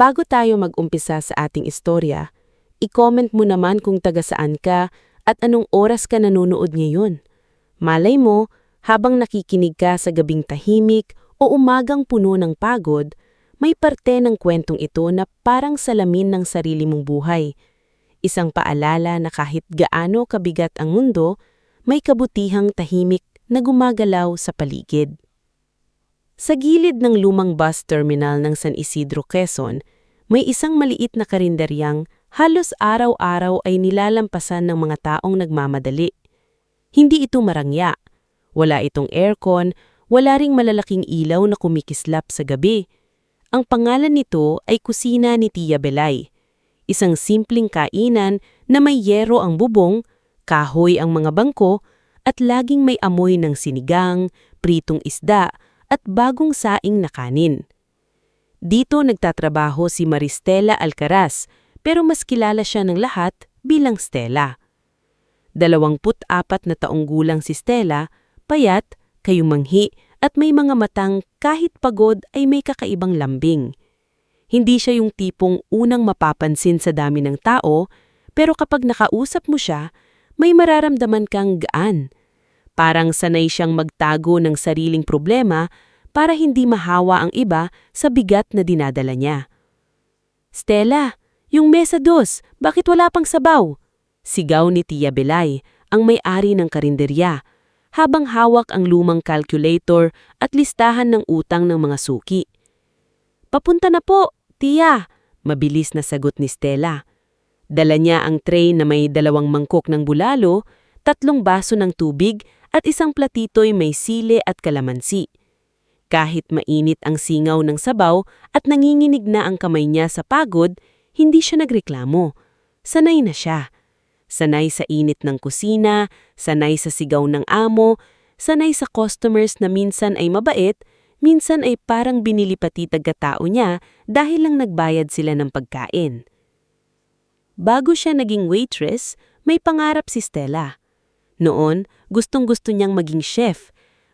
Bago tayo mag-umpisa sa ating istorya, i-comment mo naman kung taga saan ka at anong oras ka nanonood ngayon. Malay mo, habang nakikinig ka sa gabing tahimik o umagang puno ng pagod, may parte ng kwentong ito na parang salamin ng sarili mong buhay. Isang paalala na kahit gaano kabigat ang mundo, may kabutihang tahimik na gumagalaw sa paligid. Sa gilid ng lumang bus terminal ng San Isidro, Quezon, may isang maliit na karinderyang halos araw-araw ay nilalampasan ng mga taong nagmamadali. Hindi ito marangya. Wala itong aircon, wala ring malalaking ilaw na kumikislap sa gabi. Ang pangalan nito ay Kusina ni Tia Belay. Isang simpleng kainan na may yero ang bubong, kahoy ang mga bangko, at laging may amoy ng sinigang, pritong isda, at bagong saing na kanin. Dito nagtatrabaho si Maristela Alcaraz, pero mas kilala siya ng lahat bilang Stella. 24 na taong gulang si Stella, payat, kayumanghi, at may mga matang kahit pagod ay may kakaibang lambing. Hindi siya yung tipong unang mapapansin sa dami ng tao, pero kapag nakausap mo siya, may mararamdaman kang gaan. Parang sanay siyang magtago ng sariling problema para hindi mahawa ang iba sa bigat na dinadala niya. "Stella, yung mesa dos, bakit wala pang sabaw?" Sigaw ni Tia Belay, ang may-ari ng karinderya, habang hawak ang lumang calculator at listahan ng utang ng mga suki. "Papunta na po, Tia," mabilis na sagot ni Stella. Dala niya ang tray na may 2 mangkok ng bulalo, 3 baso ng tubig at isang platito'y may sili at kalamansi. Kahit mainit ang singaw ng sabaw at nanginginig na ang kamay niya sa pagod, hindi siya nagreklamo. Sanay na siya. Sanay sa init ng kusina, sanay sa sigaw ng amo, sanay sa customers na minsan ay mabait, minsan ay parang binili pati taga-tao niya dahil lang nagbayad sila ng pagkain. Bago siya naging waitress, may pangarap si Stella. Noon, gustong-gusto niyang maging chef.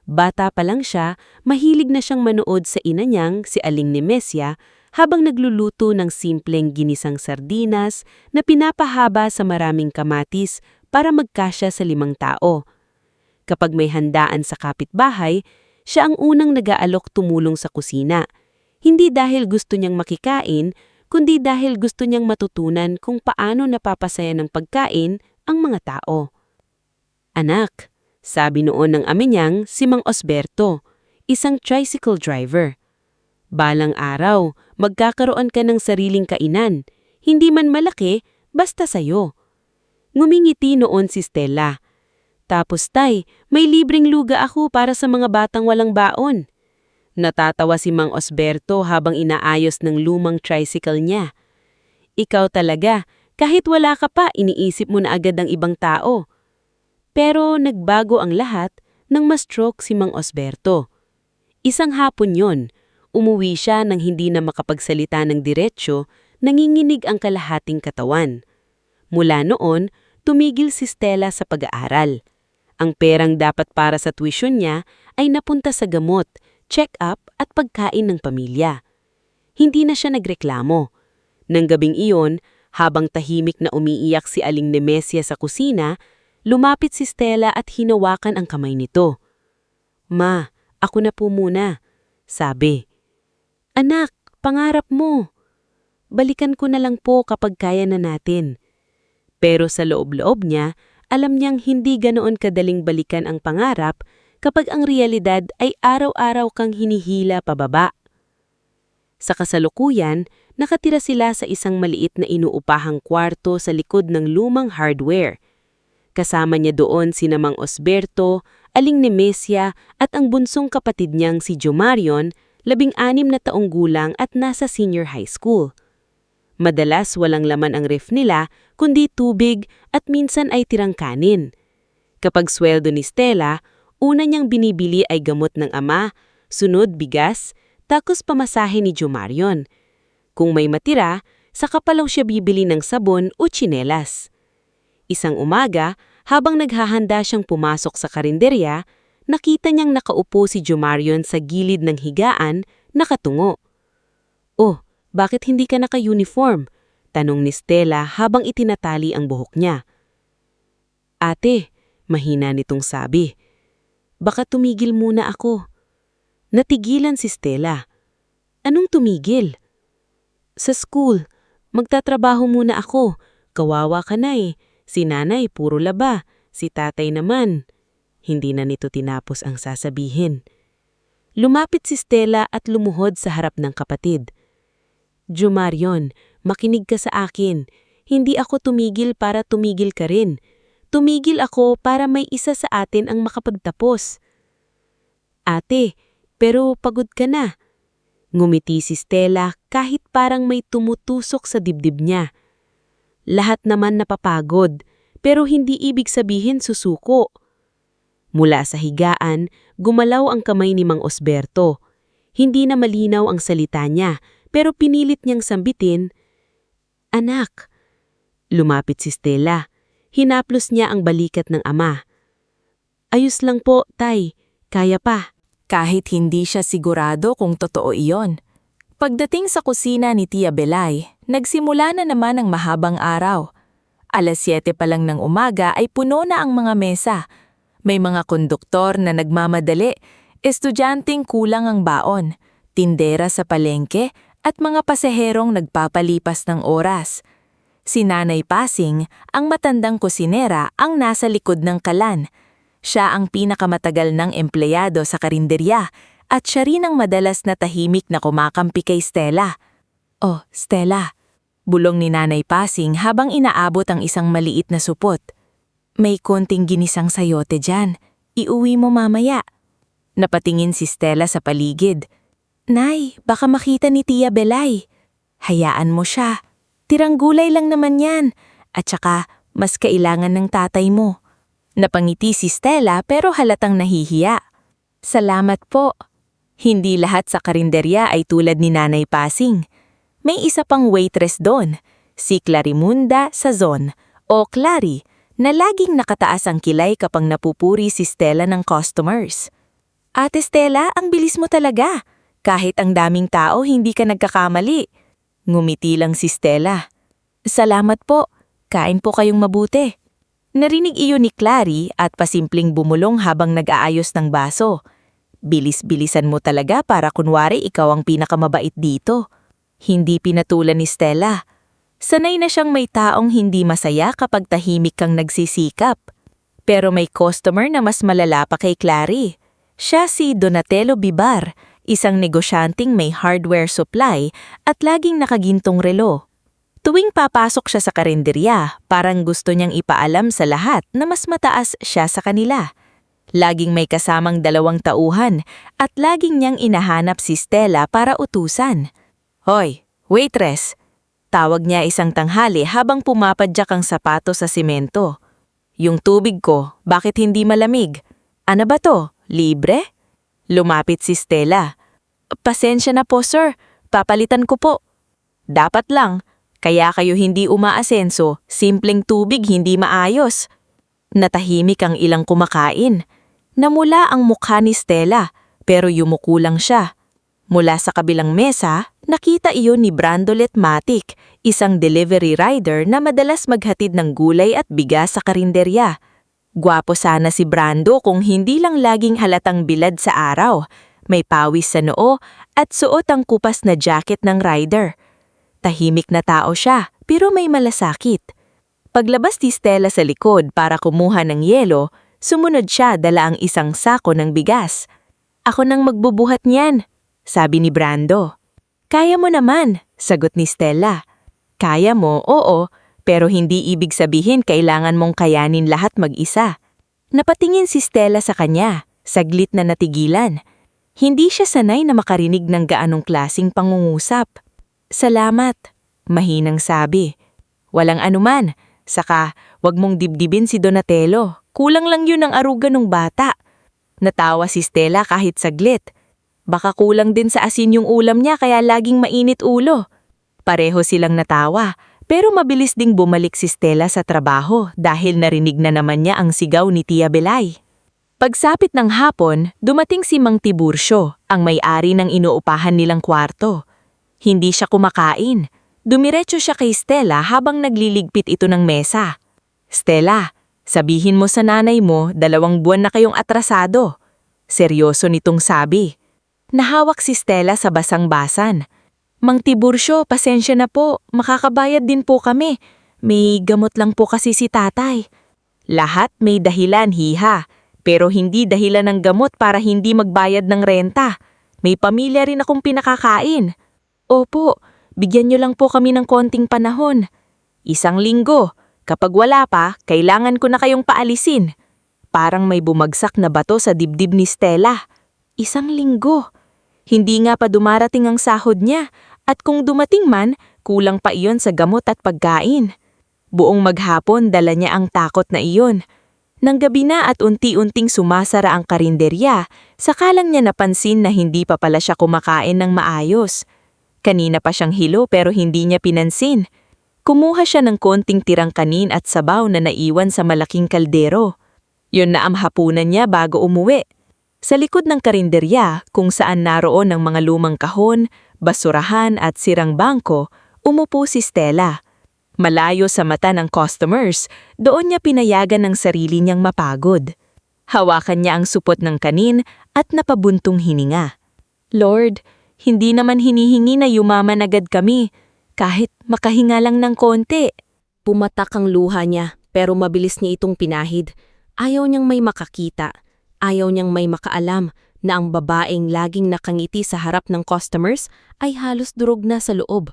Bata pa lang siya, mahilig na siyang manood sa ina niyang, si Aling Nemesia, habang nagluluto ng simpleng ginisang sardinas na pinapahaba sa maraming kamatis para magkasya sa 5 tao. Kapag may handaan sa kapitbahay, siya ang unang nag-aalok tumulong sa kusina. Hindi dahil gusto niyang makikain, kundi dahil gusto niyang matutunan kung paano napapasaya ng pagkain ang mga tao. "Anak," sabi noon ng ama niyang si Mang Osberto, isang tricycle driver, "balang araw, magkakaroon ka ng sariling kainan, hindi man malaki, basta sayo." Ngumingiti noon si Stella. "Tapos tay, may libreng luga ako para sa mga batang walang baon." Natatawa si Mang Osberto habang inaayos ng lumang tricycle niya. "Ikaw talaga, kahit wala ka pa, iniisip mo na agad ang ibang tao." Pero nagbago ang lahat nang ma-stroke si Mang Osberto. Isang hapon yon, umuwi siya nang hindi na makapagsalita ng diretsyo, nanginginig ang kalahating katawan. Mula noon, tumigil si Stella sa pag-aaral. Ang perang dapat para sa tuition niya ay napunta sa gamot, check-up at pagkain ng pamilya. Hindi na siya nagreklamo. Nang gabing iyon, habang tahimik na umiiyak si Aling Nemesia sa kusina, lumapit si Stella at hinawakan ang kamay nito. "Ma, ako na po muna," sabi. "Anak, pangarap mo." "Balikan ko na lang po kapag kaya na natin." Pero sa loob-loob niya, alam niyang hindi ganoon kadaling balikan ang pangarap kapag ang realidad ay araw-araw kang hinihila pababa. Sa kasalukuyan, nakatira sila sa isang maliit na inuupahang kwarto sa likod ng lumang hardware. Kasama niya doon sina Mang Osberto, Aling Nemesia at ang bunsong kapatid niyang si Jomarion, 16 na taong gulang at nasa senior high school. Madalas walang laman ang ref nila kundi tubig at minsan ay tirang kanin. Kapag sweldo ni Stella, una niyang binibili ay gamot ng ama, sunod bigas, tapos pamasahe ni Jomarion. Kung may matira, saka pa siya bibili ng sabon o tsinelas. Isang umaga, habang naghahanda siyang pumasok sa karinderya, nakita niyang nakaupo si Jomarion sa gilid ng higaan, nakatungo. "Oh, Bakit hindi ka naka-uniform? Tanong ni Stella habang itinatali ang buhok niya. Ate, mahina nitong sabi. Baka tumigil muna ako. Natigilan si Stella. Anong tumigil? Sa school. Magtatrabaho muna ako. Kawawa ka na eh. Si nanay puro laba. Si tatay naman. Hindi na nito tinapos ang sasabihin. Lumapit si Stella at lumuhod sa harap ng kapatid. Jumarion, makinig ka sa akin. Hindi ako tumigil para tumigil ka rin. Tumigil ako para may isa sa atin ang makapagtapos. Ate, pero pagod ka na. Ngumiti si Stella kahit parang may tumutusok sa dibdib niya. Lahat naman napapagod, pero hindi ibig sabihin susuko. Mula sa higaan, gumalaw ang kamay ni Mang Osberto. Hindi na malinaw ang salita niya, pero pinilit niyang sambitin, Anak. Lumapit si Stella. Hinaplos niya ang balikat ng ama. Ayos lang po, Tay. Kaya pa. Kahit hindi siya sigurado kung totoo iyon. Pagdating sa kusina ni Tia Belay, nagsimula na naman ang mahabang araw. 7:00 pa lang ng umaga ay puno na ang mga mesa. May mga konduktor na nagmamadali, estudyanteng kulang ang baon, tindera sa palengke at mga pasaherong nagpapalipas ng oras. Si Nanay Pasing, ang matandang kusinera, ang nasa likod ng kalan. Siya ang pinakamatagal ng empleyado sa karinderya at siya rin ang madalas na tahimik na kumakampi kay Stella. Oh, Stella, bulong ni Nanay Pasing habang inaabot ang isang maliit na supot. May konting ginisang sayote dyan. Iuwi mo mamaya. Napatingin si Stella sa paligid. Nay, baka makita ni Tia Belay. Hayaan mo siya. Tirang gulay lang naman yan. At saka, mas kailangan ng tatay mo. Napangiti si Stella pero halatang nahihiya. Salamat po. Hindi lahat sa karinderya ay tulad ni Nanay Pasing. May isa pang waitress doon, si Clarimunda Sazon o Clary, na laging nakataas ang kilay kapag napupuri si Stella ng customers. Ate Stella, ang bilis mo talaga. Kahit ang daming tao, hindi ka nagkakamali. Ngumiti lang si Stella. Salamat po. Kain po kayong mabuti. Narinig iyon ni Clary at pasimpleng bumulong habang nag-aayos ng baso. Bilis-bilisan mo talaga para kunwari ikaw ang pinakamabait dito. Hindi pinatulan ni Stella. Sanay na siyang may taong hindi masaya kapag tahimik kang nagsisikap. Pero may customer na mas malala pa kay Clary. Siya si Donatello Bibar, isang negosyanteng may hardware supply at laging nakagintong relo. Tuwing papasok siya sa karinderya, parang gusto niyang ipaalam sa lahat na mas mataas siya sa kanila. Laging may kasamang 2 tauhan at laging niyang inahanap si Stella para utusan. Hoy, waitress! Tawag niya isang tanghali habang pumapadyak ang sapato sa simento. Yung tubig ko, bakit hindi malamig? Ano ba to? Libre? Lumapit si Stella. Pasensya na po sir, papalitan ko po. Dapat lang, kaya kayo hindi umaasenso, simpleng tubig hindi maayos. Natahimik ang ilang kumakain. Namula ang mukha ni Stella, pero yumuko lang siya. Mula sa kabilang mesa, nakita iyon ni Brandolet Matic, isang delivery rider na madalas maghatid ng gulay at bigas sa karinderya. Gwapo sana si Brando kung hindi lang laging halatang bilad sa araw. May pawis sa noo at suot ang kupas na jacket ng rider. Tahimik na tao siya, pero may malasakit. Paglabas ni Stella sa likod para kumuha ng yelo, sumunod siya dala ang isang sako ng bigas. Ako nang magbubuhat niyan, sabi ni Brando. Kaya mo naman, sagot ni Stella. Kaya mo, oo, pero hindi ibig sabihin kailangan mong kayanin lahat mag-isa. Napatingin si Stella sa kanya, saglit na natigilan. Hindi siya sanay na makarinig ng gaanong klasing pangungusap. Salamat, mahinang sabi. Walang anuman, saka wag mong dibdibin si Donatello. Kulang lang yun ang aruga ng bata. Natawa si Stella kahit saglit. Baka kulang din sa asin yung ulam niya kaya laging mainit ulo. Pareho silang natawa, pero mabilis ding bumalik si Stella sa trabaho dahil narinig na naman niya ang sigaw ni Tia Belay. Pagsapit ng hapon, dumating si Mang Tiburcio, ang may-ari ng inuupahan nilang kwarto. Hindi siya kumakain. Dumiretso siya kay Stella habang nagliligpit ito ng mesa. Stella, sabihin mo sa nanay mo 2 buwan na kayong atrasado. Seryoso nitong sabi. Nahawak si Stella sa basang-basan. Mang Tiburcio, pasensya na po. Makakabayad din po kami. May gamot lang po kasi si tatay. Lahat may dahilan, hiha. Pero hindi dahilan ng gamot para hindi magbayad ng renta. May pamilya rin akong pinakakain. Opo, bigyan niyo lang po kami ng konting panahon. 1 linggo. Kapag wala pa, kailangan ko na kayong paalisin. Parang may bumagsak na bato sa dibdib ni Stella. 1 linggo. Hindi nga pa dumarating ang sahod niya at kung dumating man, kulang pa iyon sa gamot at pagkain. Buong maghapon dala niya ang takot na iyon. Nang gabi na at unti-unting sumasara ang karinderya, saka lang niya napansin na hindi pa pala siya kumakain ng maayos. Kanina pa siyang hilo pero hindi niya pinansin. Kumuha siya ng konting tirang kanin at sabaw na naiwan sa malaking kaldero. Yun na ang hapunan niya bago umuwi. Sa likod ng karinderya, kung saan naroon ang mga lumang kahon, basurahan at sirang bangko, umupo si Stella. Malayo sa mata ng customers, doon niya pinayagan ng sarili niyang mapagod. Hawakan niya ang supot ng kanin at napabuntong hininga. Lord, hindi naman hinihingi na yumaman agad kami, kahit makahinga lang ng konti. Pumatak ang luha niya pero mabilis niya itong pinahid. Ayaw niyang may makakita. Ayaw niyang may makaalam na ang babaeng laging nakangiti sa harap ng customers ay halos durog na sa loob.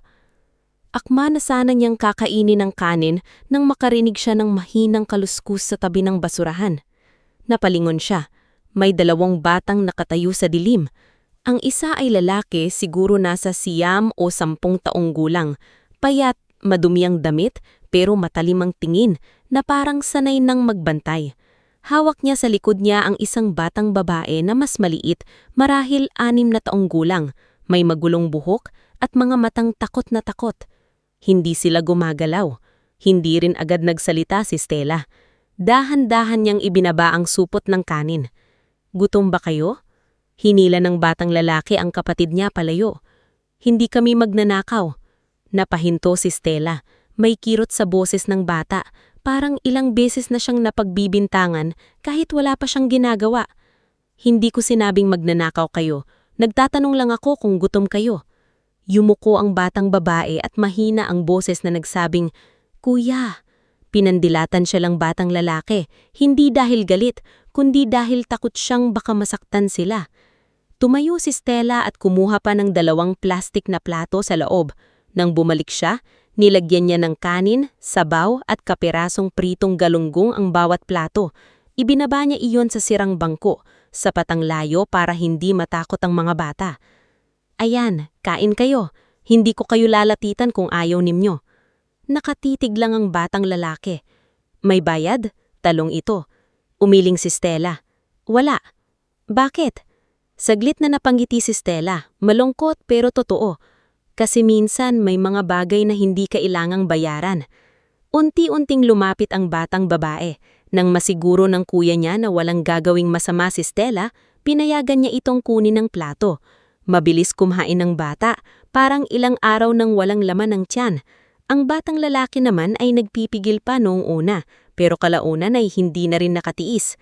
Akma na sana niyang kakainin ng kanin nang makarinig siya ng mahinang kaluskus sa tabi ng basurahan. Napalingon siya. May 2 batang nakatayo sa dilim. Ang isa ay lalaki, siguro nasa 9 o 10 taong gulang. Payat, madumi ang damit pero matalim ang tingin na parang sanay nang magbantay. Hawak niya sa likod niya ang isang batang babae na mas maliit, marahil 6 na taong gulang, may magulong buhok at mga matang takot na takot. Hindi sila gumagalaw. Hindi rin agad nagsalita si Stella. Dahan-dahan niyang ibinaba ang supot ng kanin. Gutom ba kayo? Hinila ng batang lalaki ang kapatid niya palayo. Hindi kami magnanakaw. Napahinto si Stella. May kirot sa boses ng bata. Parang ilang beses na siyang napagbibintangan kahit wala pa siyang ginagawa. Hindi ko sinabing magnanakaw kayo. Nagtatanong lang ako kung gutom kayo. Yumuko ang batang babae at mahina ang boses na nagsabing, Kuya. Pinandilatan siya lang batang lalaki, hindi dahil galit, kundi dahil takot siyang baka masaktan sila. Tumayo si Stella at kumuha pa ng 2 plastik na plato sa loob. Nang bumalik siya, nilagyan niya ng kanin, sabaw at kapirasong pritong galunggong ang bawat plato. Ibinaba niya iyon sa sirang bangko, sapat ang layo para hindi matakot ang mga bata. Ayan, kain kayo. Hindi ko kayo lalatitan kung ayaw ninyo. Nakatitig lang ang batang lalaki. May bayad? Talong ito. Umiling si Stella. Wala. Bakit? Saglit na napangiti si Stella, malungkot pero totoo. Kasi minsan may mga bagay na hindi kailangang bayaran. Unti-unting lumapit ang batang babae. Nang masiguro ng kuya niya na walang gagawing masama si Stella, pinayagan niya itong kunin ng plato. Mabilis kumain ng bata, parang ilang araw nang walang laman ng tiyan. Ang batang lalaki naman ay nagpipigil pa noong una, pero kalaunan ay hindi na rin nakatiis.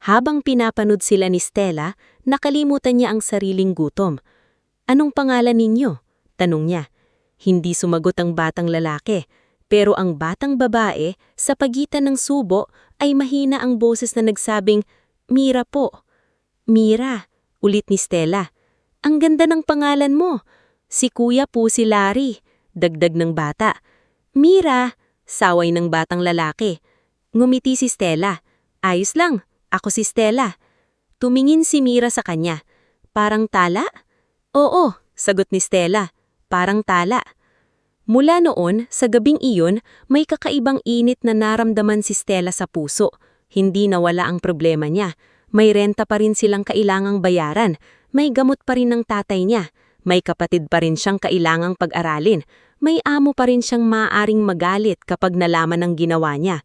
Habang pinapanood sila ni Stella, nakalimutan niya ang sariling gutom. Anong pangalan ninyo? Tanong niya. Hindi sumagot ang batang lalaki, pero ang batang babae, sa pagitan ng subo, ay mahina ang boses na nagsabing, Mira po. Mira, ulit ni Stella. Ang ganda ng pangalan mo. Si kuya po si Larry, dagdag ng bata. Mira, saway ng batang lalaki. Ngumiti si Stella. Ayos lang, ako si Stella. Tumingin si Mira sa kanya. Parang tala? Oo, sagot ni Stella. Parang tala. Mula noon, sa gabing iyon, may kakaibang init na naramdaman si Stella sa puso. Hindi nawala ang problema niya. May renta pa rin silang kailangang bayaran. May gamot pa rin ng tatay niya. May kapatid pa rin siyang kailangang pag-aralin. May amo pa rin siyang maaaring magalit kapag nalaman ang ginawa niya.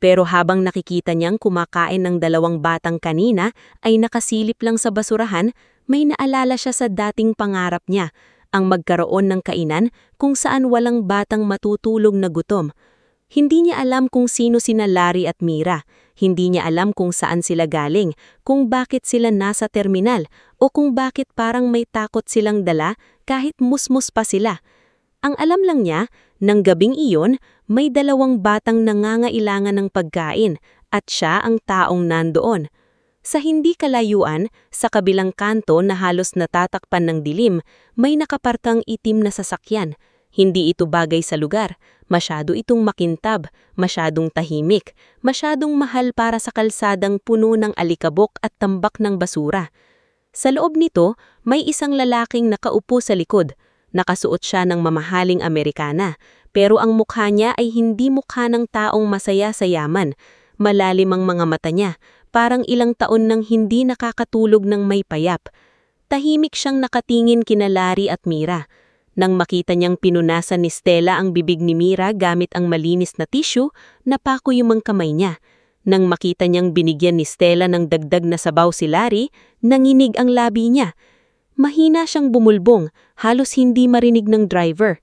Pero habang nakikita niyang kumakain ng 2 batang kanina ay nakasilip lang sa basurahan, may naalala siya sa dating pangarap niya. ang magkaroon ng kainan kung saan walang batang matutulog na gutom. Hindi niya alam kung sino sina Larry at Mira. Hindi niya alam kung saan sila galing, kung bakit sila nasa terminal, o kung bakit parang may takot silang dala kahit musmus pa sila. Ang alam lang niya, nang gabing iyon, may 2 batang nangangailangan ng pagkain at siya ang taong nandoon. Sa hindi kalayuan, sa kabilang kanto na halos natatakpan ng dilim, may nakaparkang itim na sasakyan. Hindi ito bagay sa lugar. Masyado itong makintab, masyadong tahimik, masyadong mahal para sa kalsadang puno ng alikabok at tambak ng basura. Sa loob nito, may isang lalaking nakaupo sa likod. Nakasuot siya ng mamahaling Amerikana, pero ang mukha niya ay hindi mukha ng taong masaya sa yaman. Malalim ang mga mata niya, parang ilang taon nang hindi nakakatulog ng may payap. Tahimik siyang nakatingin kina Larry at Mira. Nang makita niyang pinunasan ni Stella ang bibig ni Mira gamit ang malinis na tissue, napako yung mga kamay niya. Nang makita niyang binigyan ni Stella ng dagdag na sabaw si Larry, nanginig ang labi niya. Mahina siyang bumulbong, halos hindi marinig ng driver.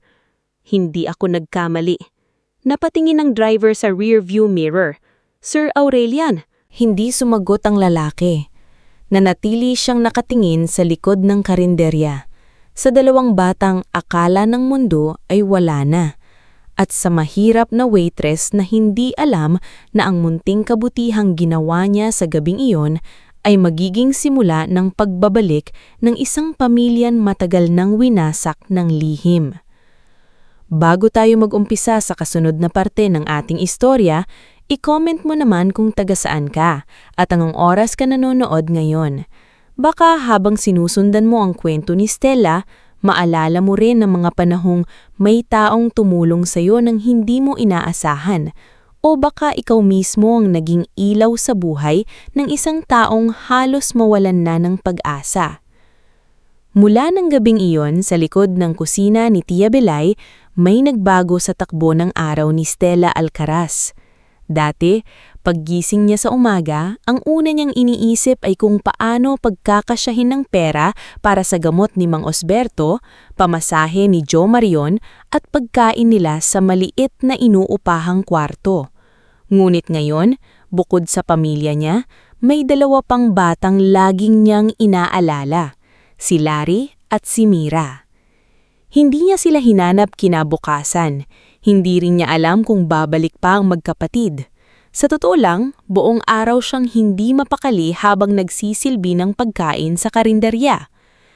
Hindi ako nagkamali. Napatingin ang driver sa rearview mirror. Sir Aurelian. Hindi sumagot ang lalaki. Nanatili siyang nakatingin sa likod ng karinderya. Sa 2 batang akala ng mundo ay wala na. At sa mahirap na waitress na hindi alam na ang munting kabutihang ginawa niya sa gabing iyon ay magiging simula ng pagbabalik ng isang pamilyan matagal nang winasak ng lihim. Bago tayo mag-umpisa sa kasunod na parte ng ating istorya, i-comment mo naman kung taga saan ka at anong oras ka nanonood ngayon. Baka habang sinusundan mo ang kwento ni Stella, maalala mo rin ng mga panahong may taong tumulong sa'yo nang hindi mo inaasahan. O baka ikaw mismo ang naging ilaw sa buhay ng isang taong halos mawalan na ng pag-asa. Mula ng gabing iyon sa likod ng kusina ni Tia Belay, may nagbago sa takbo ng araw ni Stella Alcaraz. Dati, paggising niya sa umaga, ang una niyang iniisip ay kung paano pagkakasyahin ng pera para sa gamot ni Mang Osberto, pamasahe ni Jo Marion at pagkain nila sa maliit na inuupahang kwarto. Ngunit ngayon, bukod sa pamilya niya, may 2 pang batang laging niyang inaalala, si Larry at si Mira. Hindi niya sila hinanap kinabukasan. Hindi rin niya alam kung babalik pa ang magkapatid. Sa totoo lang, buong araw siyang hindi mapakali habang nagsisilbi ng pagkain sa karinderya.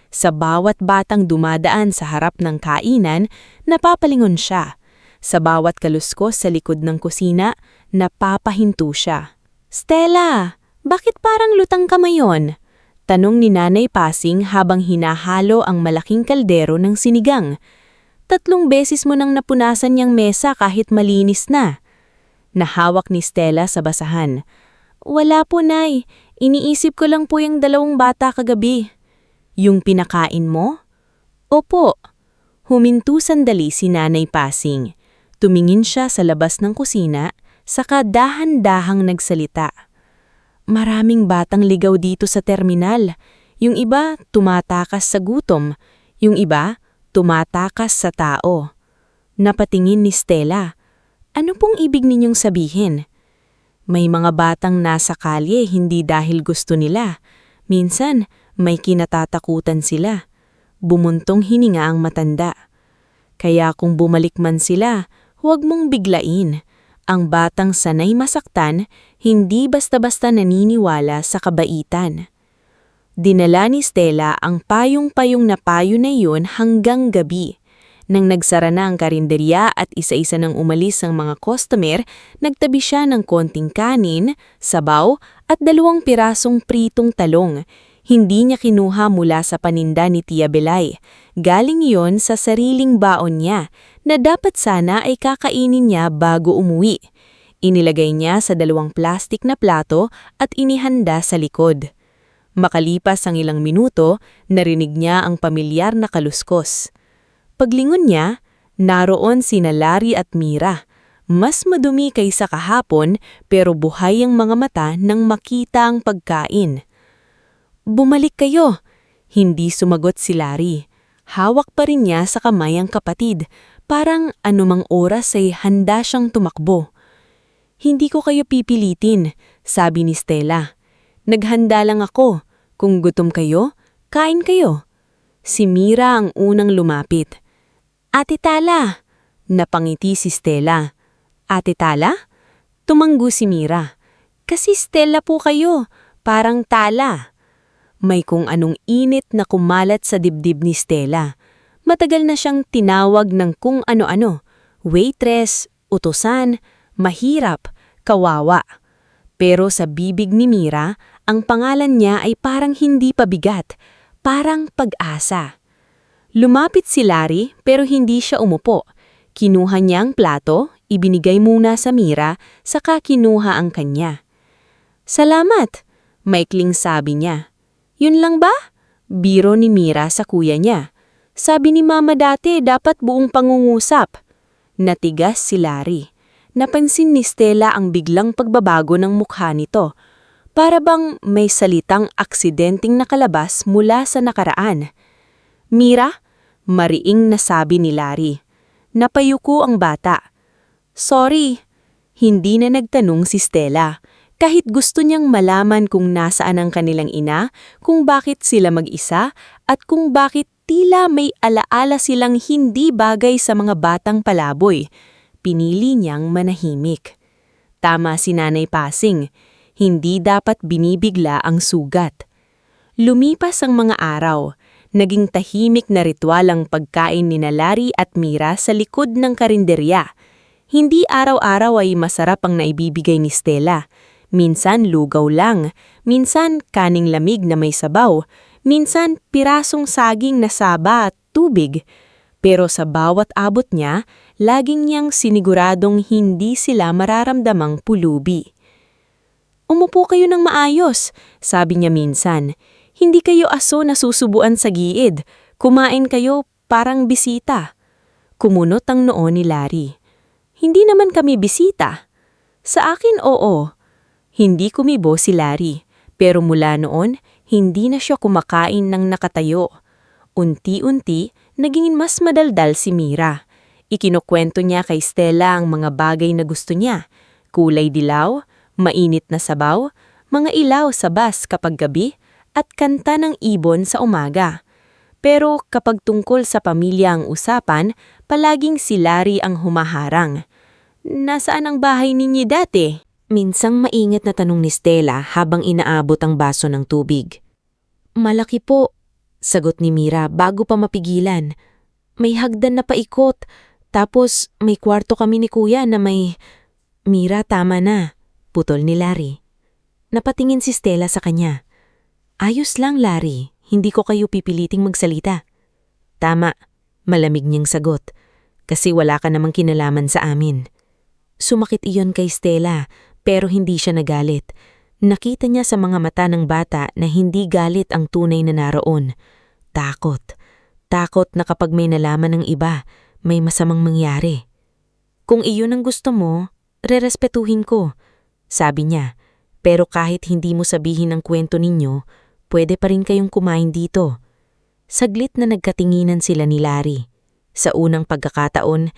Sa bawat batang dumadaan sa harap ng kainan, napapalingon siya. Sa bawat kaluskos sa likod ng kusina, napapahinto siya. "Stella, bakit parang lutang ka mayon?" Tanong ni Nanay Pasing habang hinahalo ang malaking kaldero ng sinigang. 3 beses mo nang napunasan niyang mesa kahit malinis na. Nahawak ni Stella sa basahan. "Wala po, Nay. Iniisip ko lang po yung 2 bata kagabi." "Yung pinakain mo?" "Opo." Huminto sandali si Nanay Pasing. Tumingin siya sa labas ng kusina, saka dahan-dahang nagsalita. "Maraming batang ligaw dito sa terminal. Yung iba tumatakas sa gutom, yung iba tumatakas sa tao." Napatingin ni Stella. "Ano pong ibig ninyong sabihin?" "May mga batang nasa kalye hindi dahil gusto nila. Minsan, may kinatatakutan sila." Bumuntong hininga ang matanda. "Kaya kung bumalik man sila, huwag mong biglain. Ang batang sanay masaktan, hindi basta-basta naniniwala sa kabaitan." Dinala ni Stella ang payong-payong na payo na iyon hanggang gabi. Nang nagsara na ang karinderya at isa-isa nang umalis ang mga customer, nagtabi siya ng konting kanin, sabaw at 2 pirasong pritong talong. Hindi niya kinuha mula sa paninda ni Tia Belay. Galing iyon sa sariling baon niya, na dapat sana ay kakainin niya bago umuwi. Inilagay niya sa 2 plastik na plato at inihanda sa likod. Makalipas ang ilang minuto, narinig niya ang pamilyar na kaluskos. Paglingon niya, naroon sina Larry at Mira. Mas madumi kaysa kahapon pero buhay ang mga mata nang makita ang pagkain. "Bumalik kayo." Hindi sumagot si Larry. Hawak pa rin niya sa kamay ang kapatid, parang anumang oras ay handa siyang tumakbo. "Hindi ko kayo pipilitin," sabi ni Stella. "Naghanda lang ako. Kung gutom kayo, kain kayo." Si Mira ang unang lumapit. "Ate Tala!" Napangiti si Stella. "Ate Tala?" Tumanggo si Mira. "Kasi Stella po kayo, parang tala." May kung anong init na kumalat sa dibdib ni Stella. Matagal na siyang tinawag ng kung ano-ano. Waitress, utusan, mahirap, kawawa. Pero sa bibig ni Mira, ang pangalan niya ay parang hindi pabigat, parang pag-asa. Lumapit si Larry pero hindi siya umupo. Kinuha niya ang plato, ibinigay muna sa Mira, saka kinuha ang kanya. "Salamat," maikling sabi niya. "Yun lang ba?" Biro ni Mira sa kuya niya. "Sabi ni Mama dati dapat buong pangungusap." Natigas si Larry. Napansin ni Stella ang biglang pagbabago ng mukha nito. Para bang may salitang aksidenteng nakalabas mula sa nakaraan. "Mira?" Mariing nasabi ni Larry. Napayuko ang bata. "Sorry." Hindi na nagtanong si Stella. Kahit gusto niyang malaman kung nasaan ang kanilang ina, kung bakit sila mag-isa, at kung bakit tila may alaala silang hindi bagay sa mga batang palaboy. Pinili niyang manahimik. Tama si Nanay Pasing, hindi dapat binibigla ang sugat. Lumipas ang mga araw. Naging tahimik na ritual ang pagkain ni Larry at Mira sa likod ng karinderya. Hindi araw-araw ay masarap ang naibibigay ni Stella. Minsan lugaw lang, minsan kaning lamig na may sabaw, minsan pirasong saging na saba at tubig. Pero sa bawat abot niya, laging niyang siniguradong hindi sila mararamdamang pulubi. "Umupo kayo ng maayos," sabi niya minsan. "Hindi kayo aso na susubuan sa giid. Kumain kayo parang bisita." Kumunot ang noo ni Larry. "Hindi naman kami bisita." "Sa akin, oo." Hindi kumibo si Larry, pero mula noon, hindi na siya kumakain ng nakatayo. Unti-unti, naging mas madaldal si Mira. Ikinukwento niya kay Stella ang mga bagay na gusto niya. Kulay dilaw, mainit na sabaw, mga ilaw sa bus kapag gabi, at kanta ng ibon sa umaga. Pero kapag tungkol sa pamilya ang usapan, palaging si Larry ang humaharang. "Nasaan ang bahay ninyo dati?" Minsang maingat na tanong ni Stella habang inaabot ang baso ng tubig. "Malaki po," sagot ni Mira bago pa mapigilan. "May hagdan na paikot, tapos may kwarto kami ni Kuya na may..." "Mira, tama na," putol ni Larry. Napatingin si Stella sa kanya. "Ayos lang, Larry. Hindi ko kayo pipiliting magsalita." "Tama," malamig niyang sagot. "Kasi wala ka namang kinalaman sa amin." Sumakit iyon kay Stella, pero hindi siya nagalit. Nakita niya sa mga mata ng bata na hindi galit ang tunay na naroon. Takot. Takot na kapag may nalaman ng iba, may masamang mangyari. "Kung iyon ang gusto mo, rerespetuhin ko," sabi niya. "Pero kahit hindi mo sabihin ang kwento ninyo, pwede pa rin kayong kumain dito." Saglit na nagkatinginan sila ni Larry. Sa unang pagkakataon,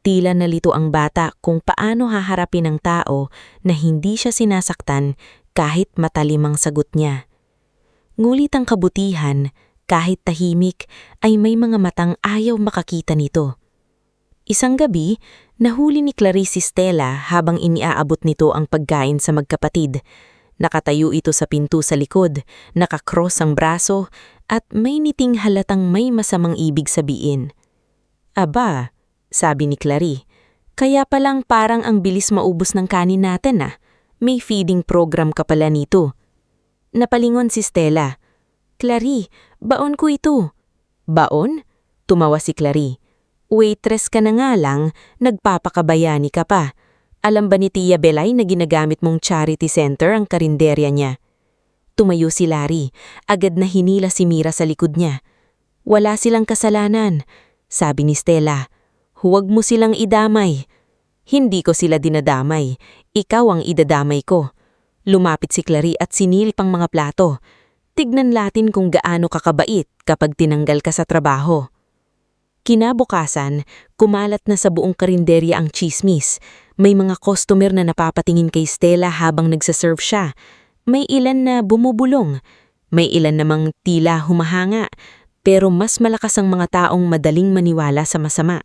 tila nalito ang bata kung paano haharapin ang tao na hindi siya sinasaktan kahit matalim ang sagot niya. Ngulit ang kabutihan, kahit tahimik, ay may mga matang ayaw makakita nito. Isang gabi, nahuli ni Clarice si Stella habang iniaabot nito ang pagkain sa magkapatid. Nakatayo ito sa pinto sa likod, nakakross ang braso, at may niting halatang may masamang ibig sabihin. "Aba," sabi ni Clary, "kaya palang parang ang bilis maubos ng kanin natin ah. May feeding program ka pala nito." Napalingon si Stella. "Clary, baon ko ito." "Baon?" Tumawa si Clary. "Waitress ka na nga lang, nagpapakabayani ka pa. Alam ba ni Tia Belay na ginagamit mong charity center ang karinderya niya?" Tumayo si Larry. Agad na hinila si Mira sa likod niya. "Wala silang kasalanan," sabi ni Stella. "Huwag mo silang idamay." "Hindi ko sila dinadamay. Ikaw ang idadamay ko." Lumapit si Clary at sinilip ang mga plato. "Tignan natin kung gaano kakabait kapag tinanggal ka sa trabaho." Kinabukasan, kumalat na sa buong karinderya ang chismis. May mga customer na napapatingin kay Stella habang nagsaserve siya. May ilan na bumubulong. May ilan namang tila humahanga. Pero mas malakas ang mga taong madaling maniwala sa masama.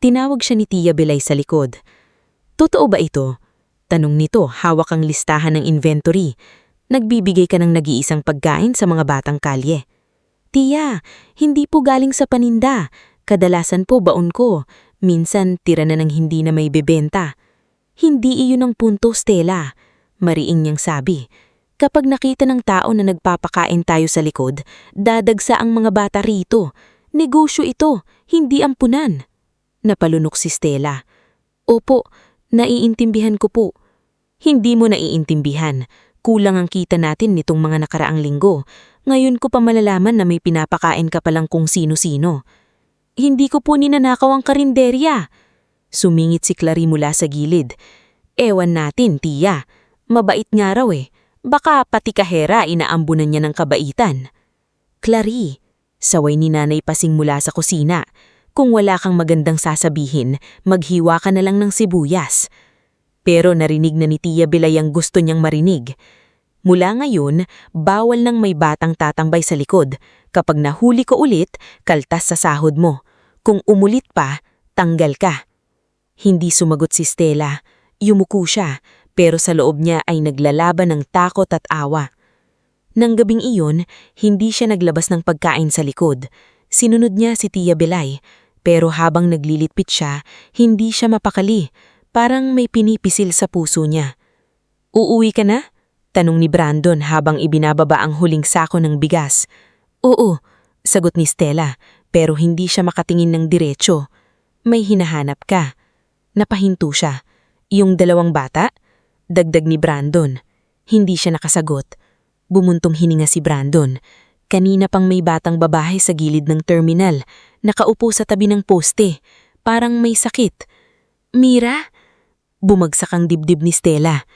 Tinawag siya ni Tia Belay sa likod. "Totoo ba ito?" Tanong nito, hawak ang listahan ng inventory. "Nagbibigay ka ng nag-iisang pagkain sa mga batang kalye." "Tia, hindi po galing sa paninda. Kadalasan po baon ko. Minsan tira na ng hindi na may bebenta." "Hindi iyon ang punto, Stella," mariing niyang sabi. "Kapag nakita ng tao na nagpapakain tayo sa likod, dadagsa ang mga bata rito. Negosyo ito, hindi ampunan." Napalunok si Stella. "Opo, naiintindihan ko po." "Hindi mo naiintindihan. Kulang ang kita natin nitong mga nakaraang linggo. Ngayon ko pa malalaman na may pinapakain ka palang kung sino-sino." "Hindi ko po ninanakaw ang karinderya." Sumingit si Clary mula sa gilid. "Ewan natin, Tia. Mabait nga raw eh. Baka pati kahera inaambunan niya ng kabaitan." "Clary," saway ni Nanay Pasing mula sa kusina. "Kung wala kang magandang sasabihin, maghiwa ka na lang ng sibuyas." Pero narinig na ni Tia Belay ang gusto niyang marinig. "Mula ngayon, bawal nang may batang tatambay sa likod. Kapag nahuli ko ulit, kaltas sa sahod mo. Kung umulit pa, tanggal ka." Hindi sumagot si Stella. Yumuko siya, pero sa loob niya ay naglalaban ng takot at awa. Nang gabing iyon, hindi siya naglabas ng pagkain sa likod. Sinunod niya si Tia Belay, pero habang naglilitpit siya, hindi siya mapakali. Parang may pinipisil sa puso niya. "Uuwi ka na?" tanong ni Brandon habang ibinababa ang huling sako ng bigas. "Oo," sagot ni Stella, pero hindi siya makatingin ng diretso. "May hinahanap ka." Napahinto siya. "Yung dalawang bata?" dagdag ni Brandon. Hindi siya nakasagot. Bumuntong hininga si Brandon. Kanina pang may batang babae sa gilid ng terminal, nakaupo sa tabi ng poste, parang may sakit. "Mira?" Bumagsak ang dibdib ni Stella.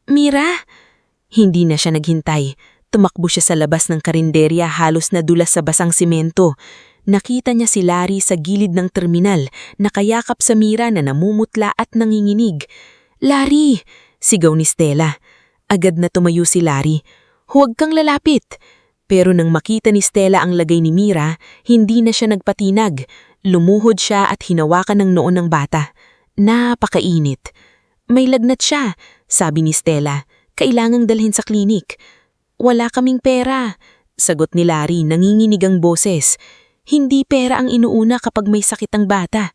"Mira?" Hindi na siya naghintay. Tumakbo siya sa labas ng karinderya, halos nadulas sa basang simento. Nakita niya si Larry sa gilid ng terminal, nakayakap sa Mira na namumutla at nanginginig. "Larry!" sigaw ni Stella. Agad na tumayo si Larry. "Huwag kang lalapit." Pero nang makita ni Stella ang lagay ni Mira, hindi na siya nagpatinag. Lumuhod siya at hinawakan ng noon ng bata. Napakainit. "May lagnat siya," sabi ni Stella. "Kailangang dalhin sa klinik." "Wala kaming pera," sagot ni Larry, nanginginig ang boses. Hindi pera ang inuuna kapag may sakit ang bata.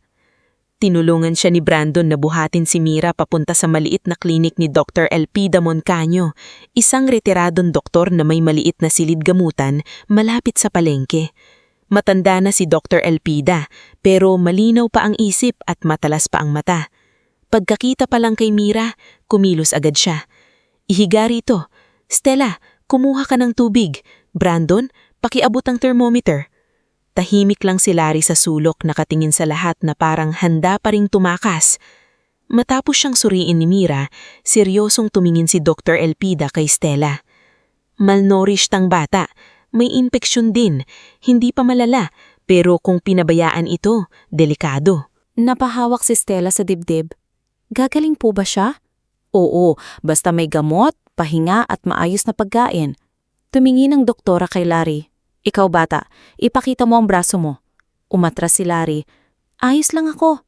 Tinulungan siya ni Brandon na buhatin si Mira papunta sa maliit na klinik ni Dr. Elpida Moncaño, isang retiradong doktor na may maliit na silid gamutan malapit sa palengke. Matanda na si Dr. Elpida, pero malinaw pa ang isip at matalas pa ang mata. Pagkakita pa lang kay Mira, kumilos agad siya. "Ihiga rito. Stella, kumuha ka ng tubig. Brandon, pakiabot ang thermometer." Tahimik lang si Larry sa sulok, nakatingin sa lahat na parang handa pa ring tumakas. Matapos siyang suriin ni Mira, seryosong tumingin si Dr. Elpida kay Stella. "Malnourished ang bata. May impeksyon din. Hindi pa malala, pero kung pinabayaan ito, delikado." Napahawak si Stella sa dibdib. "Gagaling po ba siya?" "Oo, basta may gamot, pahinga at maayos na pagkain." Tumingin ang doktora kay Larry. "Ikaw bata, ipakita mo ang braso mo." Umatras si Larry. "Ayos lang ako."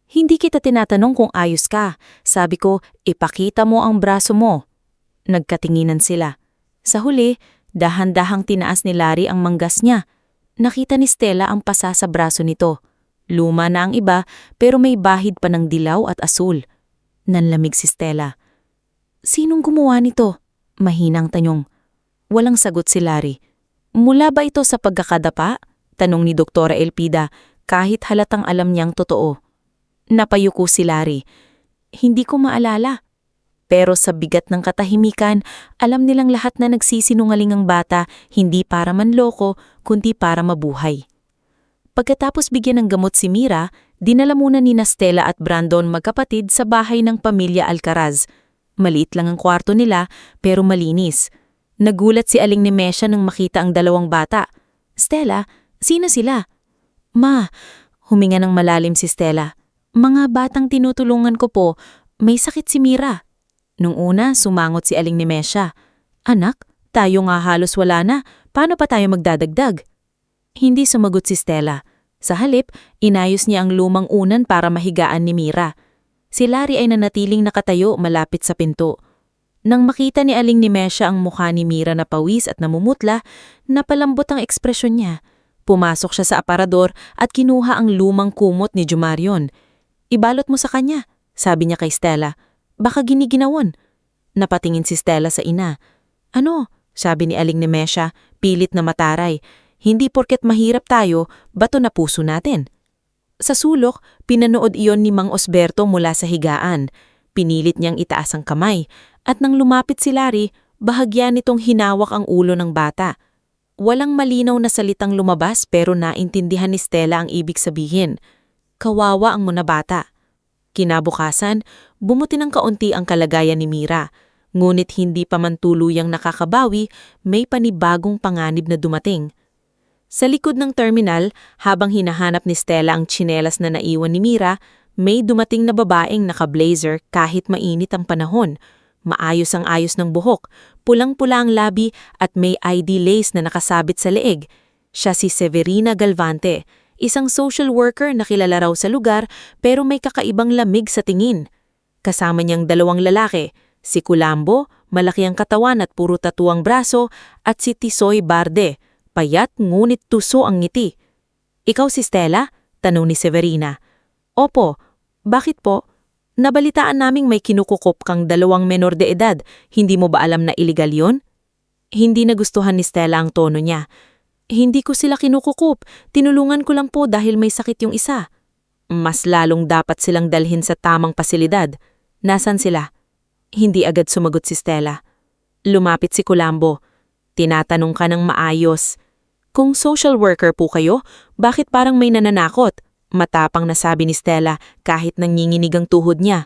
"Hindi kita tinatanong kung ayos ka. Sabi ko, ipakita mo ang braso mo." Nagkatinginan sila. Sa huli, dahan-dahang tinaas ni Larry ang manggas niya. Nakita ni Stella ang pasa sa braso nito. Luma na ang iba, pero may bahid pa ng dilaw at asul. Nanlamig si Stella. "Sinong gumawa nito?" Mahinang tanong. Walang sagot si Larry. "Mula ba ito sa pagkakadapa?" tanong ni Doktora Elpida, kahit halatang alam niyang totoo. Napayuko si Larry. "Hindi ko maalala." Pero sa bigat ng katahimikan, alam nilang lahat na nagsisinungaling ang bata, hindi para manloko, kundi para mabuhay. Pagkatapos bigyan ng gamot si Mira, dinala muna ni Stella at Brandon magkapatid sa bahay ng pamilya Alcaraz. Maliit lang ang kwarto nila, pero malinis. Nagulat si Aling Nemesia nang makita ang dalawang bata. "Stella, sino sila?" "Ma, Huminga ng malalim si Stella. Mga batang tinutulungan ko po, may sakit si Mira. Nung una, sumangot si Aling Nemesya. Anak, tayo nga halos wala na. Paano pa tayo magdadagdag? Hindi sumagot si Stella. Sa halip, inayos niya ang lumang unan para mahigaan ni Mira. Si Larry ay nanatiling nakatayo malapit sa pinto. Nang makita ni Aling Nemesya ang mukha ni Mira na pawis at namumutla, napalambot ang ekspresyon niya. Pumasok siya sa aparador at kinuha ang lumang kumot ni Jumarion. Ibalot mo sa kanya, sabi niya kay Stella. Baka giniginawon. Napatingin si Stella sa ina. Ano? Sabi ni Aling Nemesya, pilit na mataray. Hindi porket mahirap tayo, bato na puso natin. Sa sulok, pinanood iyon ni Mang Osberto mula sa higaan. Pinilit niyang itaas ang kamay. At nang lumapit si Larry, bahagya nitong hinawak ang ulo ng bata. Walang malinaw na salitang lumabas pero naintindihan ni Stella ang ibig sabihin. Kawawa ang muna bata. Kinabukasan, bumuti ng kaunti ang kalagayan ni Mira. Ngunit hindi pa man tuluyang nakakabawi, may panibagong panganib na dumating. Sa likod ng terminal, habang hinahanap ni Stella ang tsinelas na naiwan ni Mira, may dumating na babaeng naka-blazer kahit mainit ang panahon. Maayos ang ayos ng buhok, pulang-pula ang labi at may ID lace na nakasabit sa leeg. Siya si Severina Galvante, isang social worker na kilala raw sa lugar pero may kakaibang lamig sa tingin. Kasama niyang dalawang lalaki, si Kulambo, malaki ang katawan at puro tatu ang braso, at si Tisoy Barde, payat ngunit tuso ang ngiti. Ikaw si Stella? Tanong ni Severina. Opo, bakit po? Nabalitaan naming may kinukukop kang 2 menor de edad. Hindi mo ba alam na iligal yon? Hindi nagustuhan ni Stella ang tono niya. Hindi ko sila kinukukup. Tinulungan ko lang po dahil may sakit yung isa. Mas lalong dapat silang dalhin sa tamang pasilidad. Nasaan sila? Hindi agad sumagot si Stella. Lumapit si Kulambo. Tinatanong ka ng maayos. Kung social worker po kayo, bakit parang may nananakot? Matapang na sabi ni Stella kahit nanginginig ang tuhod niya.